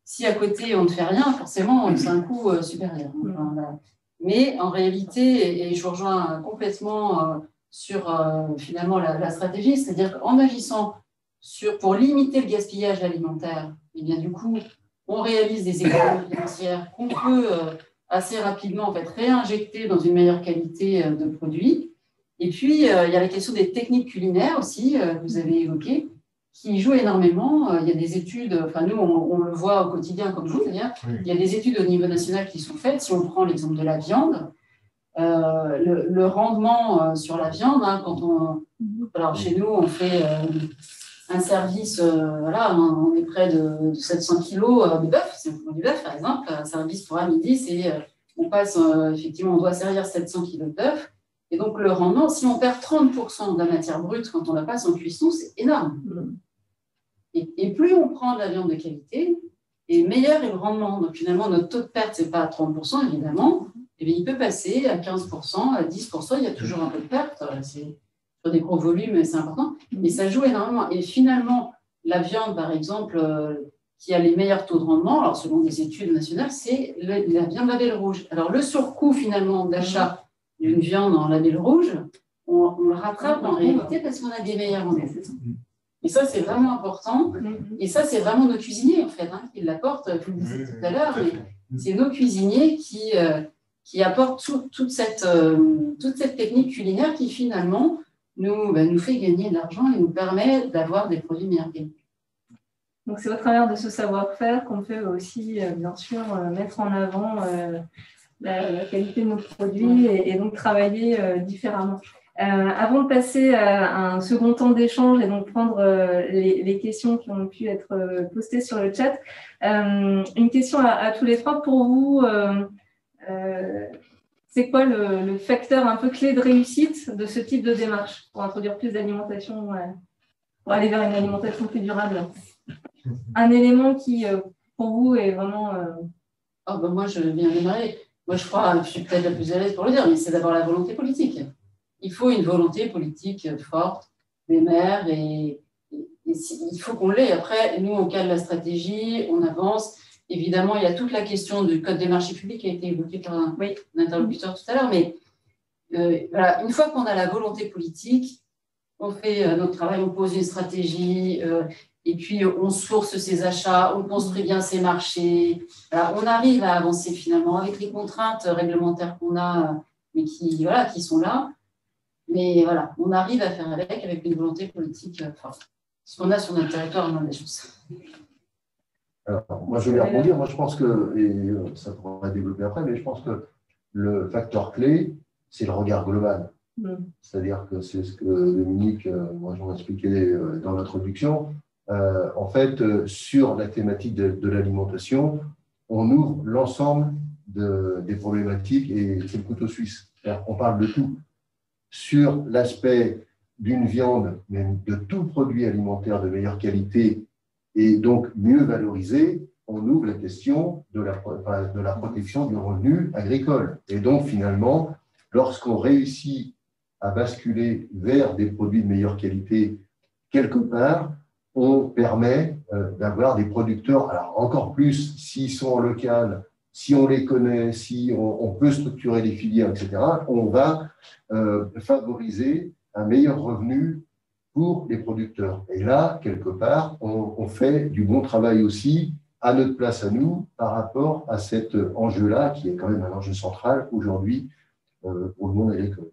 si à côté on ne fait rien, forcément, c'est un coût supérieur. Mais en réalité, et je vous rejoins complètement sur finalement la stratégie, c'est-à-dire qu'en agissant pour limiter le gaspillage alimentaire, et bien du coup, on réalise des économies financières qu'on peut assez rapidement en fait, réinjecter dans une meilleure qualité de produits. Et puis, il y a la question des techniques culinaires aussi, que vous avez évoquées, qui jouent énormément. Il y a des études, enfin nous, on le voit au quotidien comme vous, c'est-à-dire il y a des études au niveau national qui sont faites. Si on prend l'exemple de la viande, le rendement sur la viande, alors chez nous, on fait un service, voilà, on est près de 700 kilos de bœuf, c'est du bœuf par exemple, un service pour à midi, c'est on passe, effectivement, on doit servir 700 kilos de bœuf. Et donc, le rendement, si on perd 30% de la matière brute quand on la passe en cuisson, c'est énorme. Et plus on prend de la viande de qualité, et meilleur est le rendement. Donc, finalement, notre taux de perte, ce n'est pas à 30%, évidemment. Et bien, il peut passer à 15%, à 10%. Il y a toujours un peu de perte. C'est sur des gros volumes, c'est important. Mais ça joue énormément. Et finalement, la viande, par exemple, qui a les meilleurs taux de rendement, alors selon des études nationales, c'est la viande label rouge. Alors, le surcoût, finalement, d'achat d'une viande en label rouge, on le rattrape en réalité parce qu'on a des meilleurs rendements. Et ça, c'est vraiment important. Et ça, c'est vraiment nos cuisiniers, en fait, qui l'apportent. Vous le disiez tout à l'heure, mais c'est nos cuisiniers qui apportent toute cette technique culinaire qui, finalement, nous fait gagner de l'argent et nous permet d'avoir des produits meilleurs qualité. Donc, c'est au travers de ce savoir-faire qu'on peut aussi, bien sûr, mettre en avant la qualité de nos produits et donc travailler différemment. Avant de passer à un second temps d'échange et donc prendre les questions qui ont pu être postées sur le chat, une question à tous les trois. Pour vous, c'est quoi le facteur un peu clé de réussite de ce type de démarche pour introduire plus d'alimentation, pour aller vers une alimentation plus durable? Un élément qui, pour vous, est vraiment… Moi, je viens démarrer. Moi, je crois, je suis peut-être la plus à l'aise pour le dire, mais c'est d'abord la volonté politique. Il faut une volonté politique forte des maires et il faut qu'on l'ait. Après, nous, on cale la stratégie, on avance. Évidemment, il y a toute la question du code des marchés publics qui a été évoquée par un interlocuteur tout à l'heure. Mais voilà, une fois qu'on a la volonté politique, on fait notre travail, on pose une stratégie Et puis, on source ses achats, on construit bien ses marchés. Voilà, on arrive à avancer finalement avec les contraintes réglementaires qu'on a, mais qui sont là. Mais voilà, on arrive à faire avec une volonté politique forte. Ce qu'on a sur notre territoire, on a des choses. Alors, moi, je vais rebondir. Moi, je pense que, et ça pourra développer après, mais je pense que le facteur clé, c'est le regard global. C'est-à-dire que c'est ce que Dominique, moi, j'en expliquais dans l'introduction. En fait, sur la thématique de l'alimentation, on ouvre l'ensemble des problématiques et c'est le couteau suisse. On parle de tout. Sur l'aspect d'une viande, même de tout produit alimentaire de meilleure qualité et donc mieux valorisé, on ouvre la question de la protection du revenu agricole. Et donc, finalement, lorsqu'on réussit à basculer vers des produits de meilleure qualité quelque part, on permet d'avoir des producteurs, alors encore plus s'ils sont en local, si on les connaît, si on peut structurer les filières, etc., on va favoriser un meilleur revenu pour les producteurs. Et là, quelque part, on fait du bon travail aussi à notre place à nous par rapport à cet enjeu-là, qui est quand même un enjeu central aujourd'hui pour le monde agricole.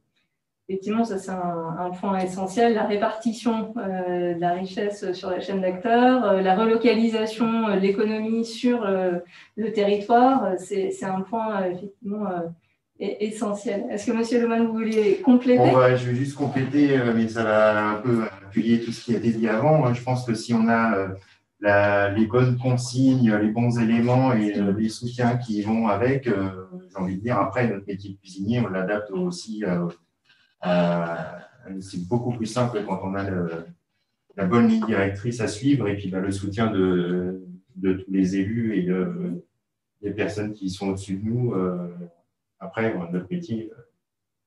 Effectivement, ça c'est un point essentiel, la répartition de la richesse sur la chaîne d'acteurs, la relocalisation de l'économie sur le territoire, c'est un point effectivement essentiel. Est-ce que Monsieur Lemoine, vous voulez compléter? Je vais juste compléter, mais ça va un peu appuyer tout ce qui a été dit avant. Je pense que si on a les bonnes consignes, les bons éléments et les soutiens qui vont avec, j'ai envie de dire, après, notre métier de cuisinier, on l'adapte aussi. C'est beaucoup plus simple quand on a la bonne ligne directrice à suivre et puis le soutien de tous les élus et des personnes qui sont au-dessus de nous. Après, notre métier,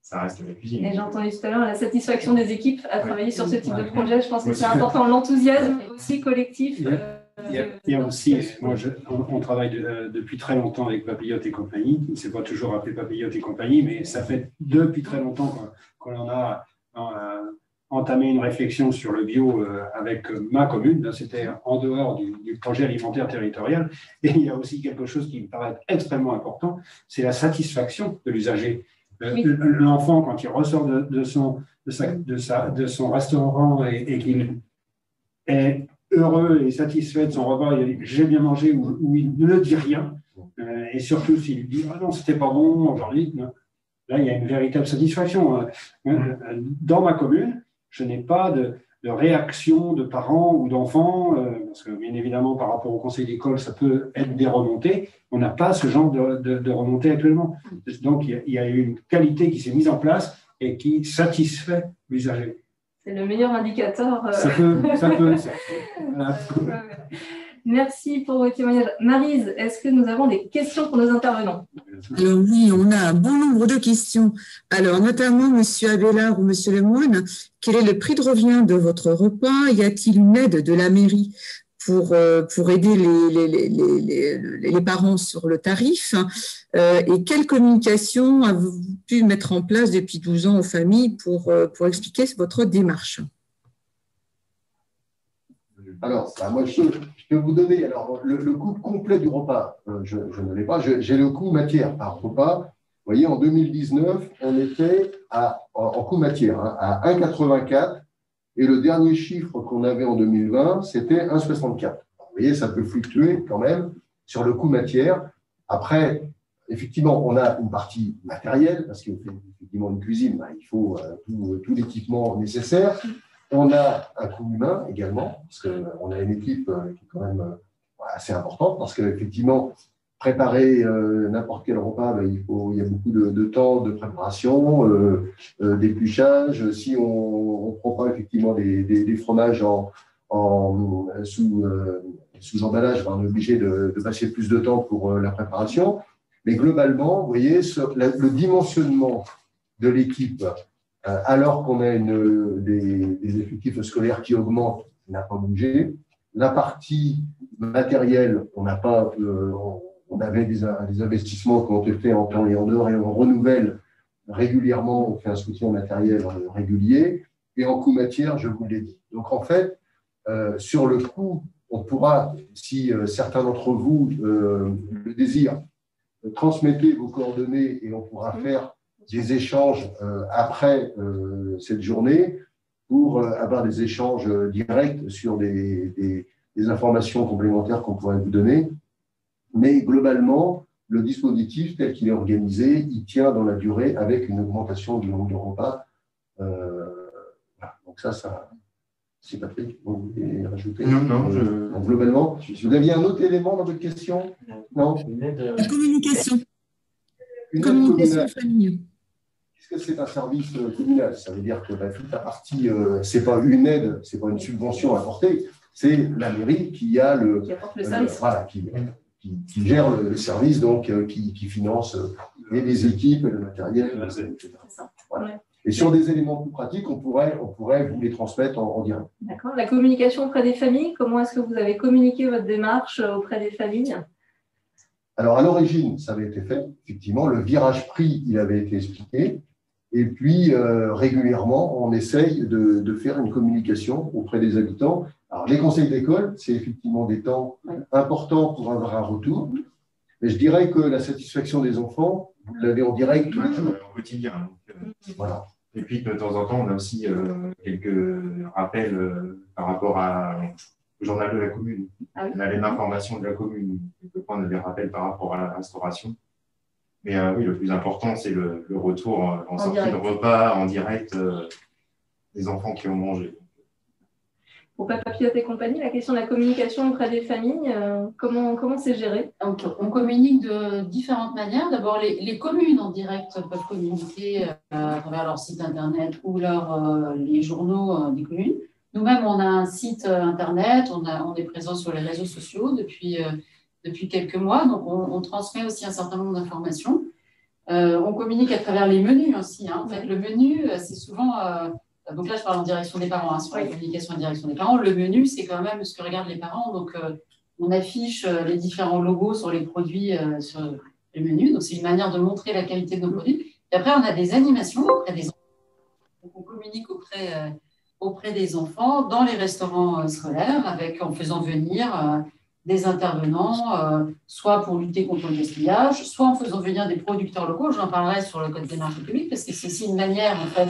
ça reste la cuisine. Et j'ai entendu tout à l'heure la satisfaction des équipes à travailler sur ce type de projet. Je pense que c'est important, l'enthousiasme aussi collectif. Il y a aussi, moi, on travaille depuis très longtemps avec Papillote et compagnie. Il ne s'est pas toujours appelé Papillote et compagnie, mais ça fait depuis très longtemps qu'on a entamé une réflexion sur le bio avec ma commune. C'était en dehors du projet alimentaire territorial. Et il y a aussi quelque chose qui me paraît extrêmement important, c'est la satisfaction de l'usager. Oui. L'enfant, quand il ressort de son restaurant et qu'il est heureux et satisfait de son repas, il dit « j'ai bien mangé » ou il ne dit rien. Et surtout, s'il dit « ah non, c'était pas bon aujourd'hui », là, il y a une véritable satisfaction. Dans ma commune, je n'ai pas de réaction de parents ou d'enfants, parce que bien évidemment, par rapport au conseil d'école, ça peut être des remontées. On n'a pas ce genre de remontées actuellement. Donc, il y a une qualité qui s'est mise en place et qui satisfait l'usager. C'est le meilleur indicateur. Ça peut. Voilà. Merci pour vos témoignages. Maryse, est-ce que nous avons des questions pour nos intervenants? Alors oui, on a un bon nombre de questions. Alors notamment, Monsieur Abélard ou Monsieur Lemoine, quel est le prix de revient de votre repas? Y a-t-il une aide de la mairie pour aider les parents sur le tarif? Et quelle communication avez-vous pu mettre en place depuis 12 ans aux familles pour expliquer votre démarche? Alors, moi, je peux vous donner le coût complet du repas. Je ne l'ai pas. J'ai le coût matière par repas. Vous voyez, en 2019, on était en coût matière à 1,84 et le dernier chiffre qu'on avait en 2020, c'était 1,64. Vous voyez, ça peut fluctuer quand même sur le coût matière. Après, effectivement, on a une partie matérielle parce qu'effectivement, une cuisine, il faut tout l'équipement nécessaire. On a un coût humain également, parce qu'on a une équipe qui est quand même assez importante, parce qu'effectivement, préparer n'importe quel repas, il y a beaucoup de temps de préparation, d'épluchage. Si on ne prend pas effectivement des fromages sous emballage, on est obligé de passer plus de temps pour la préparation. Mais globalement, vous voyez, le dimensionnement de l'équipe, alors qu'on a des effectifs scolaires qui augmentent, n'a pas bougé. La partie matérielle, on avait des investissements qui ont été faits en temps et en heure et on renouvelle régulièrement, on fait un soutien matériel régulier et en coût matière, je vous l'ai dit. Donc en fait, Sur le coût, on pourra, si certains d'entre vous le désirent, transmettez vos coordonnées et on pourra faire des échanges après cette journée pour avoir des échanges directs sur des informations complémentaires qu'on pourrait vous donner. Mais globalement, le dispositif tel qu'il est organisé, il tient dans la durée avec une augmentation du nombre de repas. Voilà. Donc ça c'est Patrick, vous voulez rajouter? Non. Donc, globalement, vous aviez un autre élément dans votre question? Non. La communication. Une aide communale. Qu'est-ce que c'est un service communal? Ça veut dire que toute la partie, ce n'est pas une aide, ce n'est pas une subvention apportée, c'est la mairie qui a qui apporte le service. Voilà, qui gère le service, donc qui finance les équipes, le matériel, etc. Voilà. Ouais. Et sur des éléments plus pratiques, on pourrait vous les transmettre en direct. D'accord. La communication auprès des familles, comment est-ce que vous avez communiqué votre démarche auprès des familles? Alors, à l'origine, ça avait été fait, effectivement. Le virage prix, il avait été expliqué. Et puis, régulièrement, on essaye de faire une communication auprès des habitants. Alors, les conseils d'école, c'est effectivement des temps importants pour avoir un retour. Mais je dirais que la satisfaction des enfants, vous l'avez en direct tous les jours. Au quotidien. Voilà. Et puis, de temps en temps, on a aussi quelques rappels par rapport au journal de la commune. Ah oui. On a les informations de la commune. Quelquefois, on a des rappels par rapport à la restauration. Mais oui, le plus important, c'est le retour en sortie direct. de repas, en direct, des enfants qui ont mangé. Pour Papa Pilote et compagnie, la question de la communication auprès des familles, comment c'est géré? On communique de différentes manières. D'abord, les communes en direct peuvent communiquer à travers leur site internet ou les journaux des communes. Nous-mêmes, on a un site internet, on est présent sur les réseaux sociaux depuis quelques mois, donc on transmet aussi un certain nombre d'informations. On communique à travers les menus aussi. Hein. En fait, le menu, c'est souvent... donc là, je parle en direction des parents, sur la communication en direction des parents. Le menu, c'est quand même ce que regardent les parents. Donc, on affiche les différents logos sur les produits sur le menu. Donc, c'est une manière de montrer la qualité de nos produits. Et après, on a des animations auprès des enfants. Donc, on communique auprès des enfants dans les restaurants scolaires en faisant venir des intervenants, soit pour lutter contre le gaspillage, soit en faisant venir des producteurs locaux. J'en parlerai sur le code des marchés publics parce que c'est aussi une manière, en fait,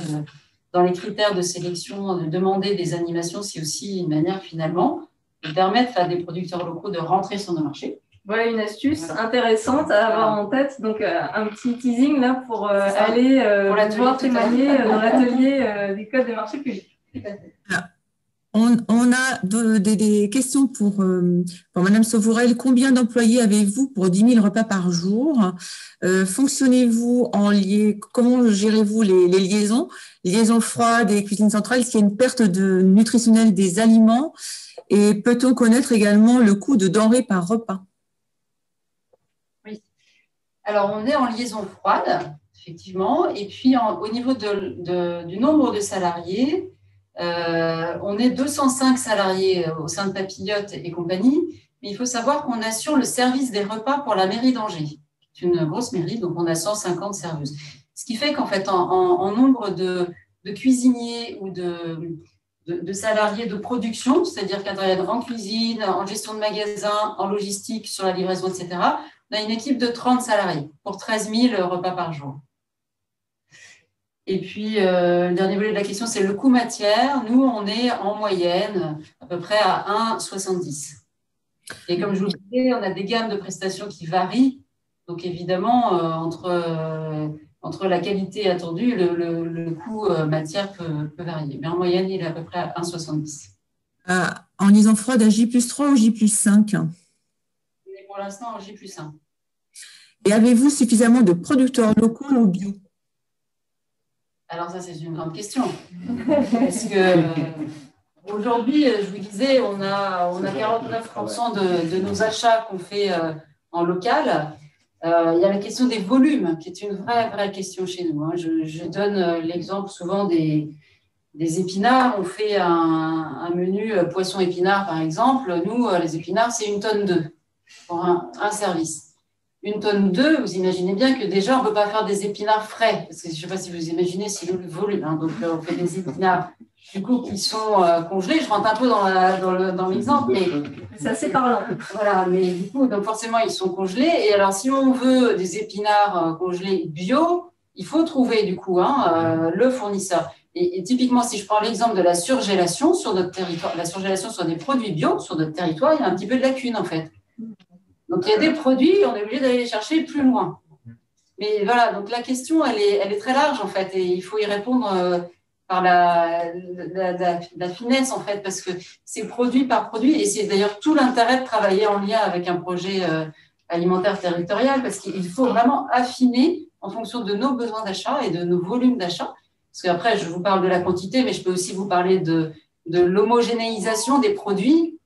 dans les critères de sélection, de demander des animations, c'est aussi une manière finalement de permettre à des producteurs locaux de rentrer sur nos marchés. Voilà une astuce intéressante à avoir en tête. Donc, un petit teasing là pour aller pouvoir témoigner dans l'atelier des codes des marchés publics. On a des questions pour Madame Sauvourel. Combien d'employés avez-vous pour 10 000 repas par jour? Fonctionnez-vous comment gérez-vous les liaisons froides et cuisines centrales? Est-ce qu'il y a une perte nutritionnelle des aliments? Et peut-on connaître également le coût de denrées par repas? Oui. Alors, on est en liaison froide, effectivement. Et puis, au niveau du nombre de salariés, on est 205 salariés au sein de Papillote et compagnie, mais il faut savoir qu'on assure le service des repas pour la mairie d'Angers. C'est une grosse mairie, donc on a 150 serveuses. Ce qui fait qu'en fait, en nombre de cuisiniers ou de salariés de production, c'est-à-dire qui interviennent en cuisine, en gestion de magasin, en logistique, sur la livraison, etc., on a une équipe de 30 salariés pour 13 000 repas par jour. Et puis, le dernier volet de la question, c'est le coût matière. Nous, on est en moyenne à peu près à 1,70. Et comme je vous le disais, on a des gammes de prestations qui varient. Donc, évidemment, entre la qualité attendue, le coût matière peut varier. Mais en moyenne, il est à peu près à 1,70. En liaison froide, à J+3 ou J+5? On est pour l'instant en J+1. Et avez-vous suffisamment de producteurs locaux ou bio? Alors ça, c'est une grande question. Parce que aujourd'hui, je vous disais, on a 49% de nos achats qu'on fait en local. Il y a la question des volumes, qui est une vraie question chez nous. Hein. Je donne l'exemple souvent des épinards. On fait un menu poisson épinard, par exemple. Nous, les épinards, c'est 1,2 tonne pour un service. 1,2 tonne, vous imaginez bien que déjà, on ne peut pas faire des épinards frais. Parce que je ne sais pas si vous imaginez, c'est le volume. Hein, donc, on fait des épinards du coup qui sont congelés. Je rentre un peu dans l'exemple, mais c'est assez parlant. Voilà, mais du coup, donc forcément, ils sont congelés. Et alors, si on veut des épinards congelés bio, il faut trouver du coup le fournisseur. Et typiquement, si je prends l'exemple de la surgélation sur notre territoire, la surgélation sur des produits bio sur notre territoire, il y a un petit peu de lacune en fait. Donc, il y a des produits, on est obligé d'aller les chercher plus loin. Mais voilà, donc la question, elle est très large en fait, et il faut y répondre par la finesse en fait, parce que c'est produit par produit, et c'est d'ailleurs tout l'intérêt de travailler en lien avec un projet alimentaire territorial, parce qu'il faut vraiment affiner en fonction de nos besoins d'achat et de nos volumes d'achat. Parce qu'après, je vous parle de la quantité, mais je peux aussi vous parler de l'homogénéisation des produits.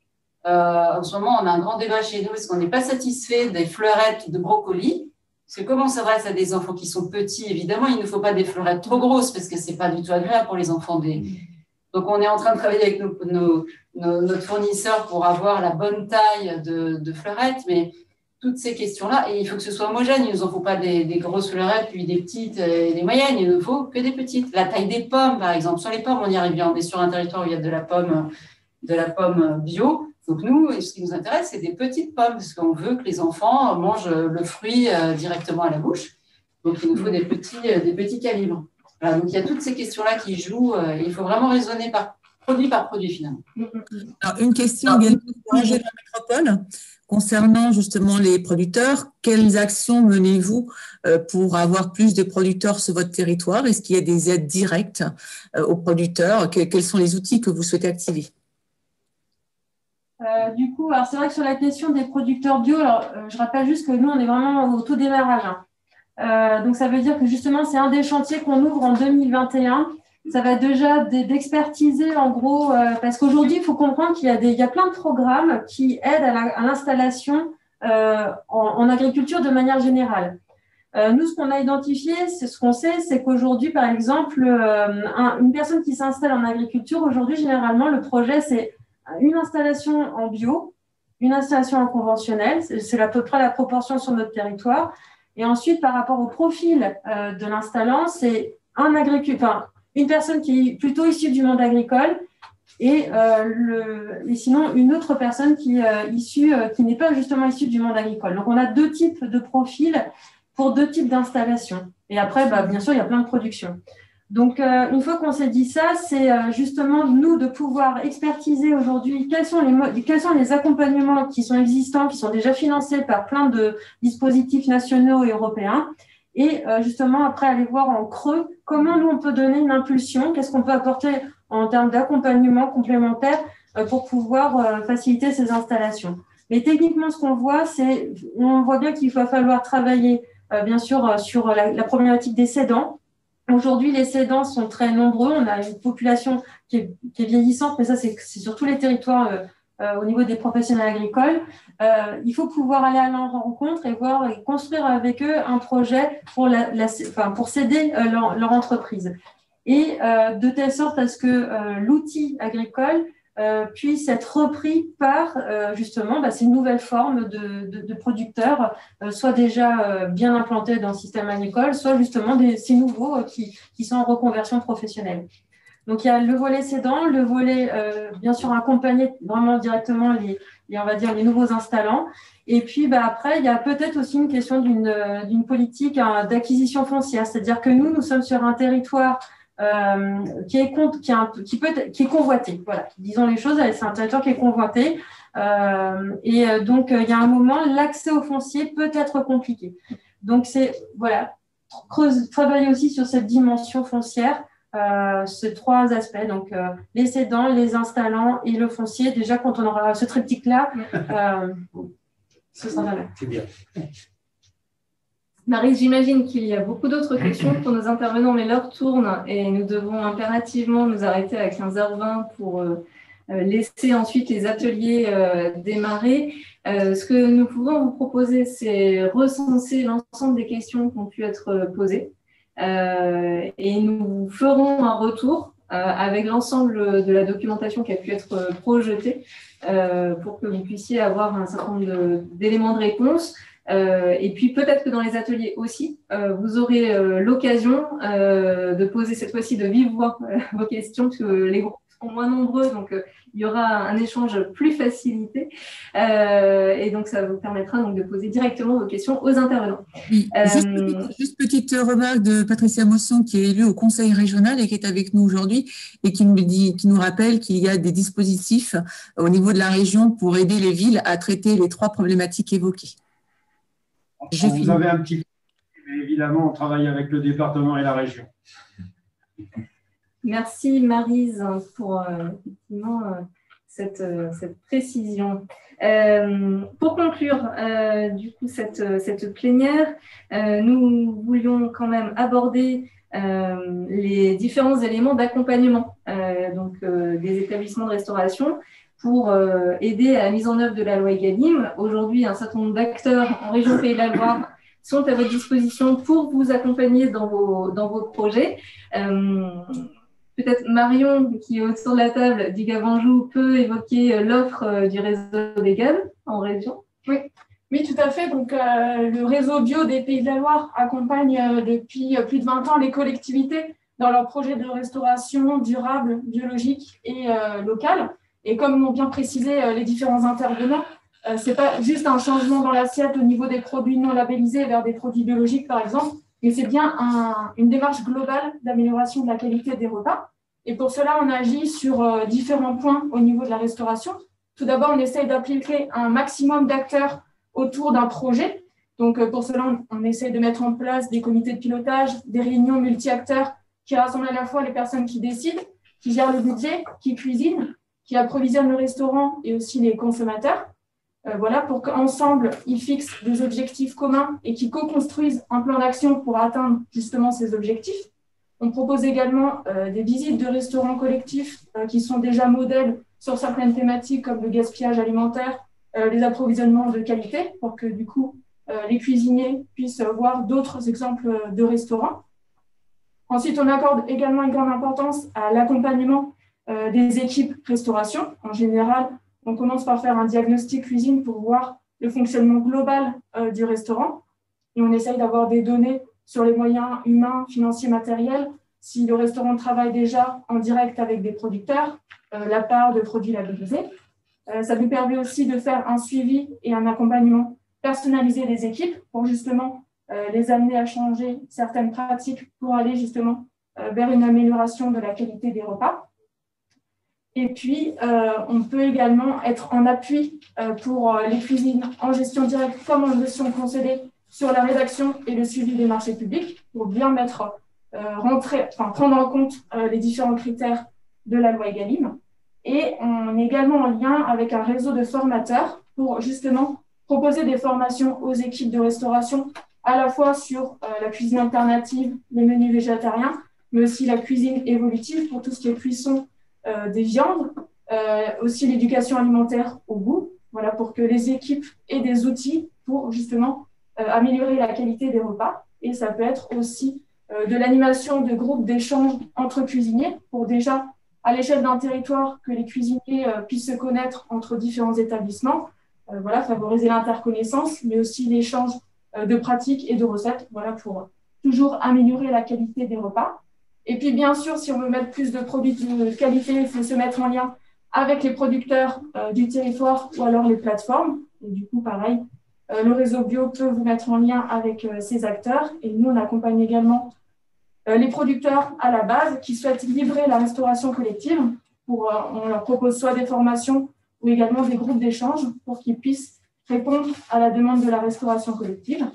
En ce moment, on a un grand débat chez nous parce qu'on n'est pas satisfait des fleurettes de brocolis. Parce que comme on s'adresse à des enfants qui sont petits, évidemment, il ne faut pas des fleurettes trop grosses parce que ce n'est pas du tout agréable pour les enfants. Donc, on est en train de travailler avec notre fournisseur pour avoir la bonne taille de fleurettes, mais toutes ces questions-là, et il faut que ce soit homogène. Il ne nous en faut pas des grosses fleurettes, puis des petites et des moyennes. Il ne faut que des petites. La taille des pommes, par exemple. Sur les pommes, on y arrive bien. On est sur un territoire où il y a de la pomme bio. Donc, nous, ce qui nous intéresse, c'est des petites pommes, parce qu'on veut que les enfants mangent le fruit directement à la bouche. Donc, il nous faut des petits calibres. Voilà, donc, il y a toutes ces questions-là qui jouent. Il faut vraiment raisonner par produit, finalement. Alors, une question également pour la métropole. Concernant justement les producteurs, quelles actions menez-vous pour avoir plus de producteurs sur votre territoire? Est-ce qu'il y a des aides directes aux producteurs? Quels sont les outils que vous souhaitez activer? Du coup, alors c'est vrai que sur la question des producteurs bio, alors, je rappelle juste que nous, on est vraiment au tout démarrage. Donc, ça veut dire que justement, c'est un des chantiers qu'on ouvre en 2021. Ça va déjà d'expertiser en gros, parce qu'aujourd'hui, il faut comprendre qu'il y a plein de programmes qui aident à l'installation en agriculture de manière générale. Nous, ce qu'on a identifié, ce qu'on sait, c'est qu'aujourd'hui, par exemple, une personne qui s'installe en agriculture, aujourd'hui, généralement, le projet, c'est une installation en bio, une installation en conventionnel, c'est à peu près la proportion sur notre territoire. Et ensuite, par rapport au profil de l'installant, c'est une personne qui est plutôt issue du monde agricole et sinon une autre personne qui n'est pas justement issue du monde agricole. Donc, on a deux types de profils pour deux types d'installations. Et après, bien sûr, il y a plein de productions. Donc, une fois qu'on s'est dit ça, c'est justement nous de pouvoir expertiser aujourd'hui quels sont les accompagnements qui sont existants, qui sont déjà financés par plein de dispositifs nationaux et européens. Et justement, après, aller voir en creux comment nous, on peut donner une impulsion, qu'est-ce qu'on peut apporter en termes d'accompagnement complémentaire pour pouvoir faciliter ces installations. Mais techniquement, ce qu'on voit, on voit bien qu'il va falloir travailler, bien sûr, sur la problématique des cédants. Aujourd'hui, les cédants sont très nombreux. On a une population qui est vieillissante, mais ça, c'est sur tous les territoires au niveau des professionnels agricoles. Il faut pouvoir aller à leur rencontre et construire avec eux un projet pour céder leur entreprise. Et de telle sorte à ce que l'outil agricole puisse être repris par justement ces nouvelles formes de producteurs, soit déjà bien implantés dans le système agricole, soit justement ces nouveaux qui sont en reconversion professionnelle. Donc, il y a le volet cédant, le volet, bien sûr, accompagner vraiment directement on va dire, les nouveaux installants. Et puis, après, il y a peut-être aussi une question d'une politique d'acquisition foncière. C'est-à-dire que nous sommes sur un territoire qui est convoité. Voilà, disons les choses, c'est un territoire qui est convoité. Et donc, il y a un moment, l'accès au foncier peut être compliqué. Donc, travailler aussi sur cette dimension foncière. Ces trois aspects, donc les cédants, les installants et le foncier. Déjà, quand on aura ce triptyque-là, ce sera là. C'est bien. Marie, j'imagine qu'il y a beaucoup d'autres questions pour nos intervenants, mais l'heure tourne et nous devons impérativement nous arrêter à 15h20 pour laisser ensuite les ateliers démarrer. Ce que nous pouvons vous proposer, c'est recenser l'ensemble des questions qui ont pu être posées. Et nous ferons un retour avec l'ensemble de la documentation qui a pu être projetée pour que vous puissiez avoir un certain nombre d'éléments de réponse. Et puis peut-être que dans les ateliers aussi, vous aurez l'occasion de poser cette fois-ci de vive voix vos questions, parce que les groupes sont moins nombreux, donc il y aura un échange plus facilité. Et donc ça vous permettra donc de poser directement vos questions aux intervenants. Oui. Juste petite remarque de Patricia Mosson, qui est élue au Conseil régional et qui est avec nous aujourd'hui, et qui nous rappelle qu'il y a des dispositifs au niveau de la région pour aider les villes à traiter les 3 problématiques évoquées. Vous avez un petit peu, mais évidemment, on travaille avec le département et la région. Merci Maryse pour effectivement cette précision. Pour conclure du coup cette plénière, nous voulions quand même aborder les différents éléments d'accompagnement des établissements de restauration pour aider à la mise en œuvre de la loi Egalim. Aujourd'hui, un certain nombre d'acteurs en région Pays de la Loire sont à votre disposition pour vous accompagner dans vos projets. Peut-être Marion, qui est autour de la table du Gavanjou, peut évoquer l'offre du réseau légal en région. Oui, tout à fait. Donc, le réseau bio des Pays de la Loire accompagne depuis plus de 20 ans les collectivités dans leurs projets de restauration durable, biologique et locale. Et comme l'ont bien précisé les différents intervenants, ce n'est pas juste un changement dans l'assiette au niveau des produits non labellisés vers des produits biologiques, par exemple, mais c'est bien une démarche globale d'amélioration de la qualité des repas. Et pour cela, on agit sur différents points au niveau de la restauration. Tout d'abord, on essaye d'appliquer un maximum d'acteurs autour d'un projet. Donc, pour cela, on essaye de mettre en place des comités de pilotage, des réunions multi-acteurs qui rassemblent à la fois les personnes qui décident, qui gèrent le budget, qui cuisinent, qui approvisionnent le restaurant et aussi les consommateurs. Voilà, pour qu'ensemble, ils fixent des objectifs communs et qu'ils co-construisent un plan d'action pour atteindre justement ces objectifs. On propose également des visites de restaurants collectifs qui sont déjà modèles sur certaines thématiques comme le gaspillage alimentaire, les approvisionnements de qualité, pour que du coup, les cuisiniers puissent voir d'autres exemples de restaurants. Ensuite, on accorde également une grande importance à l'accompagnement des équipes restauration. En général, on commence par faire un diagnostic cuisine pour voir le fonctionnement global du restaurant. Et on essaye d'avoir des données sur les moyens humains, financiers, matériels, si le restaurant travaille déjà en direct avec des producteurs, la part de produits labellisés. Ça nous permet aussi de faire un suivi et un accompagnement personnalisé des équipes pour justement les amener à changer certaines pratiques pour aller justement vers une amélioration de la qualité des repas. Et puis, on peut également être en appui pour les cuisines en gestion directe comme en gestion concédée sur la rédaction et le suivi des marchés publics pour bien prendre en compte les différents critères de la loi Egalim. Et on est également en lien avec un réseau de formateurs pour justement proposer des formations aux équipes de restauration à la fois sur la cuisine alternative, les menus végétariens, mais aussi la cuisine évolutive pour tout ce qui est cuisson des viandes, aussi l'éducation alimentaire au goût, voilà, pour que les équipes aient des outils pour justement améliorer la qualité des repas. Et ça peut être aussi de l'animation de groupes d'échange entre cuisiniers pour déjà, à l'échelle d'un territoire, que les cuisiniers puissent se connaître entre différents établissements, voilà, favoriser l'interconnaissance, mais aussi l'échange de pratiques et de recettes, voilà, pour toujours améliorer la qualité des repas. Et puis, bien sûr, si on veut mettre plus de produits de qualité, il faut se mettre en lien avec les producteurs du territoire ou alors les plateformes. Et du coup, pareil, le réseau bio peut vous mettre en lien avec ces acteurs. Et nous, on accompagne également les producteurs à la base qui souhaitent livrer la restauration collective. On leur propose soit des formations ou également des groupes d'échange pour qu'ils puissent répondre à la demande de la restauration collective.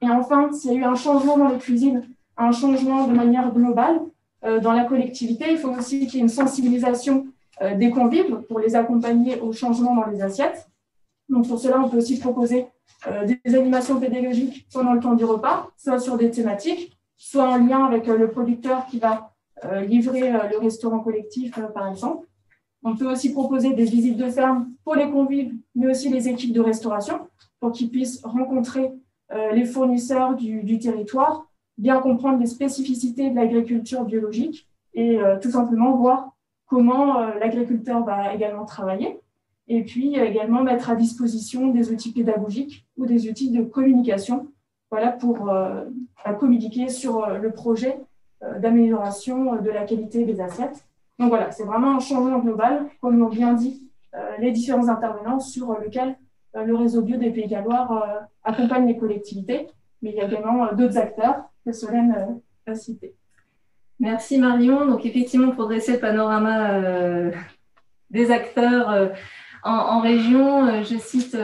Et enfin, s'il y a eu un changement dans les cuisines, un changement de manière globale dans la collectivité, il faut aussi qu'il y ait une sensibilisation des convives pour les accompagner au changement dans les assiettes. Donc pour cela, on peut aussi proposer des animations pédagogiques pendant le temps du repas, soit sur des thématiques, soit en lien avec le producteur qui va livrer le restaurant collectif, par exemple. On peut aussi proposer des visites de ferme pour les convives, mais aussi les équipes de restauration, pour qu'ils puissent rencontrer les fournisseurs du territoire, bien comprendre les spécificités de l'agriculture biologique et tout simplement voir comment l'agriculteur va également travailler. et puis également mettre à disposition des outils pédagogiques ou des outils de communication, voilà, pour communiquer sur le projet d'amélioration de la qualité des assiettes. Donc voilà, c'est vraiment un changement global, comme l'ont bien dit les différents intervenants, sur lequel le réseau bio des Pays Gallois accompagne les collectivités, mais il y a également d'autres acteurs que Solène a cités. Merci Marion. Donc effectivement, pour dresser le panorama des acteurs en région, je cite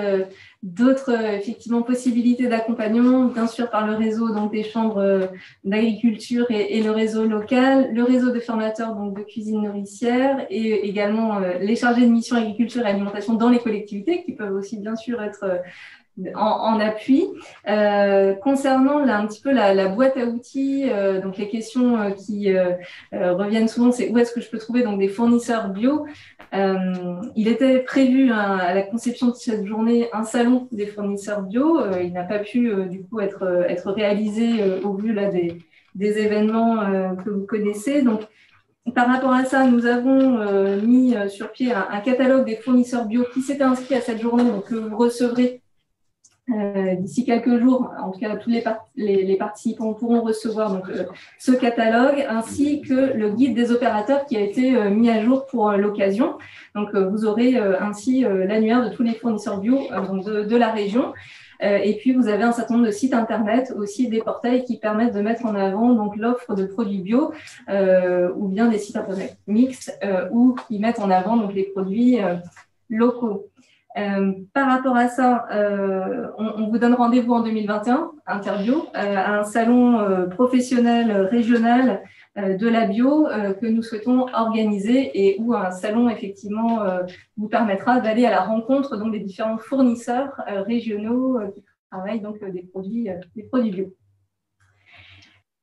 d'autres effectivement possibilités d'accompagnement, bien sûr par le réseau donc des chambres d'agriculture et le réseau local, le réseau de formateurs donc de cuisine nourricière et également les chargés de mission agriculture et alimentation dans les collectivités qui peuvent aussi bien sûr être en appui. Concernant là, un petit peu la boîte à outils, donc les questions qui reviennent souvent, c'est où est-ce que je peux trouver donc des fournisseurs bio. Il était prévu à la conception de cette journée un salon des fournisseurs bio. Il n'a pas pu du coup être réalisé au vu là, des événements que vous connaissez. Donc, par rapport à ça, nous avons mis sur pied un catalogue des fournisseurs bio qui s'étaient inscrits à cette journée, donc que vous recevrez d'ici quelques jours. En tout cas, tous les participants pourront recevoir donc, ce catalogue ainsi que le guide des opérateurs qui a été mis à jour pour l'occasion. Donc, vous aurez ainsi l'annuaire de tous les fournisseurs bio donc de la région. Et puis, vous avez un certain nombre de sites internet, aussi des portails qui permettent de mettre en avant donc l'offre de produits bio ou bien des sites internet mixtes où ils mettent en avant donc les produits locaux. Par rapport à ça, on vous donne rendez-vous en 2021, Interbio, à un salon professionnel régional de la bio que nous souhaitons organiser et où un salon effectivement vous permettra d'aller à la rencontre donc, des différents fournisseurs régionaux qui travaillent donc des produits bio.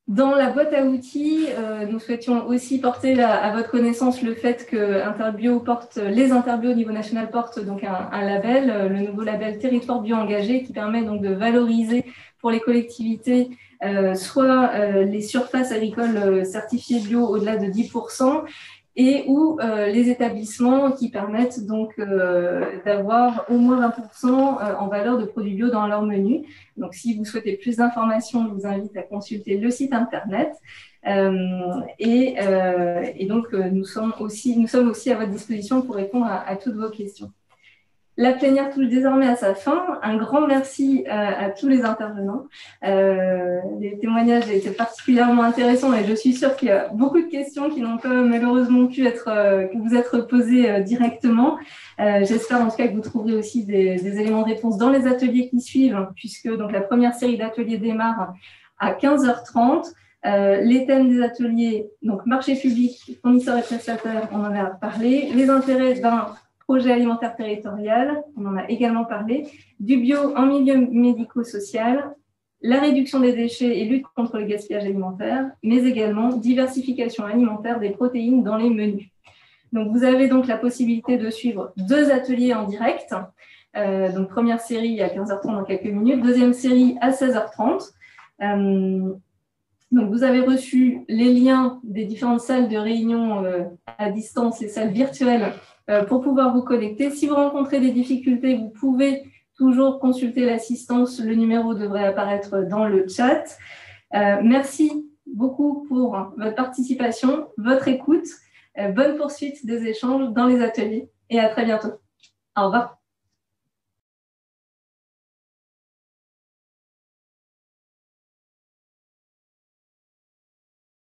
Dans la boîte à outils, nous souhaitions aussi porter à votre connaissance le fait que Interbio les Interbio au niveau national portent donc un label, le nouveau label Territoire Bio Engagé, qui permet donc de valoriser pour les collectivités soit les surfaces agricoles certifiées bio au-delà de 10%, et ou les établissements qui permettent donc d'avoir au moins 20% en valeur de produits bio dans leur menu. Donc, si vous souhaitez plus d'informations, je vous invite à consulter le site internet. Et donc, nous sommes aussi à votre disposition pour répondre à toutes vos questions. La plénière touche désormais à sa fin. Un grand merci à tous les intervenants. Les témoignages étaient particulièrement intéressants et je suis sûre qu'il y a beaucoup de questions qui n'ont pas malheureusement pu vous être posées directement. J'espère en tout cas que vous trouverez aussi des éléments de réponse dans les ateliers qui suivent, puisque donc, la première série d'ateliers démarre à 15h30. Les thèmes des ateliers, donc marché public, fournisseurs et prestataires, on en a parlé. Les intérêts d'un projet alimentaire territorial, on en a également parlé, du bio en milieu médico-social, la réduction des déchets et lutte contre le gaspillage alimentaire, mais également diversification alimentaire des protéines dans les menus. Donc, vous avez donc la possibilité de suivre 2 ateliers en direct. Donc, première série à 15h30 dans quelques minutes, deuxième série à 16h30. Donc, vous avez reçu les liens des différentes salles de réunion à distance et salles virtuelles pour pouvoir vous connecter. Si vous rencontrez des difficultés, vous pouvez toujours consulter l'assistance. Le numéro devrait apparaître dans le chat. Merci beaucoup pour votre participation, votre écoute. Bonne poursuite des échanges dans les ateliers et à très bientôt. Au revoir.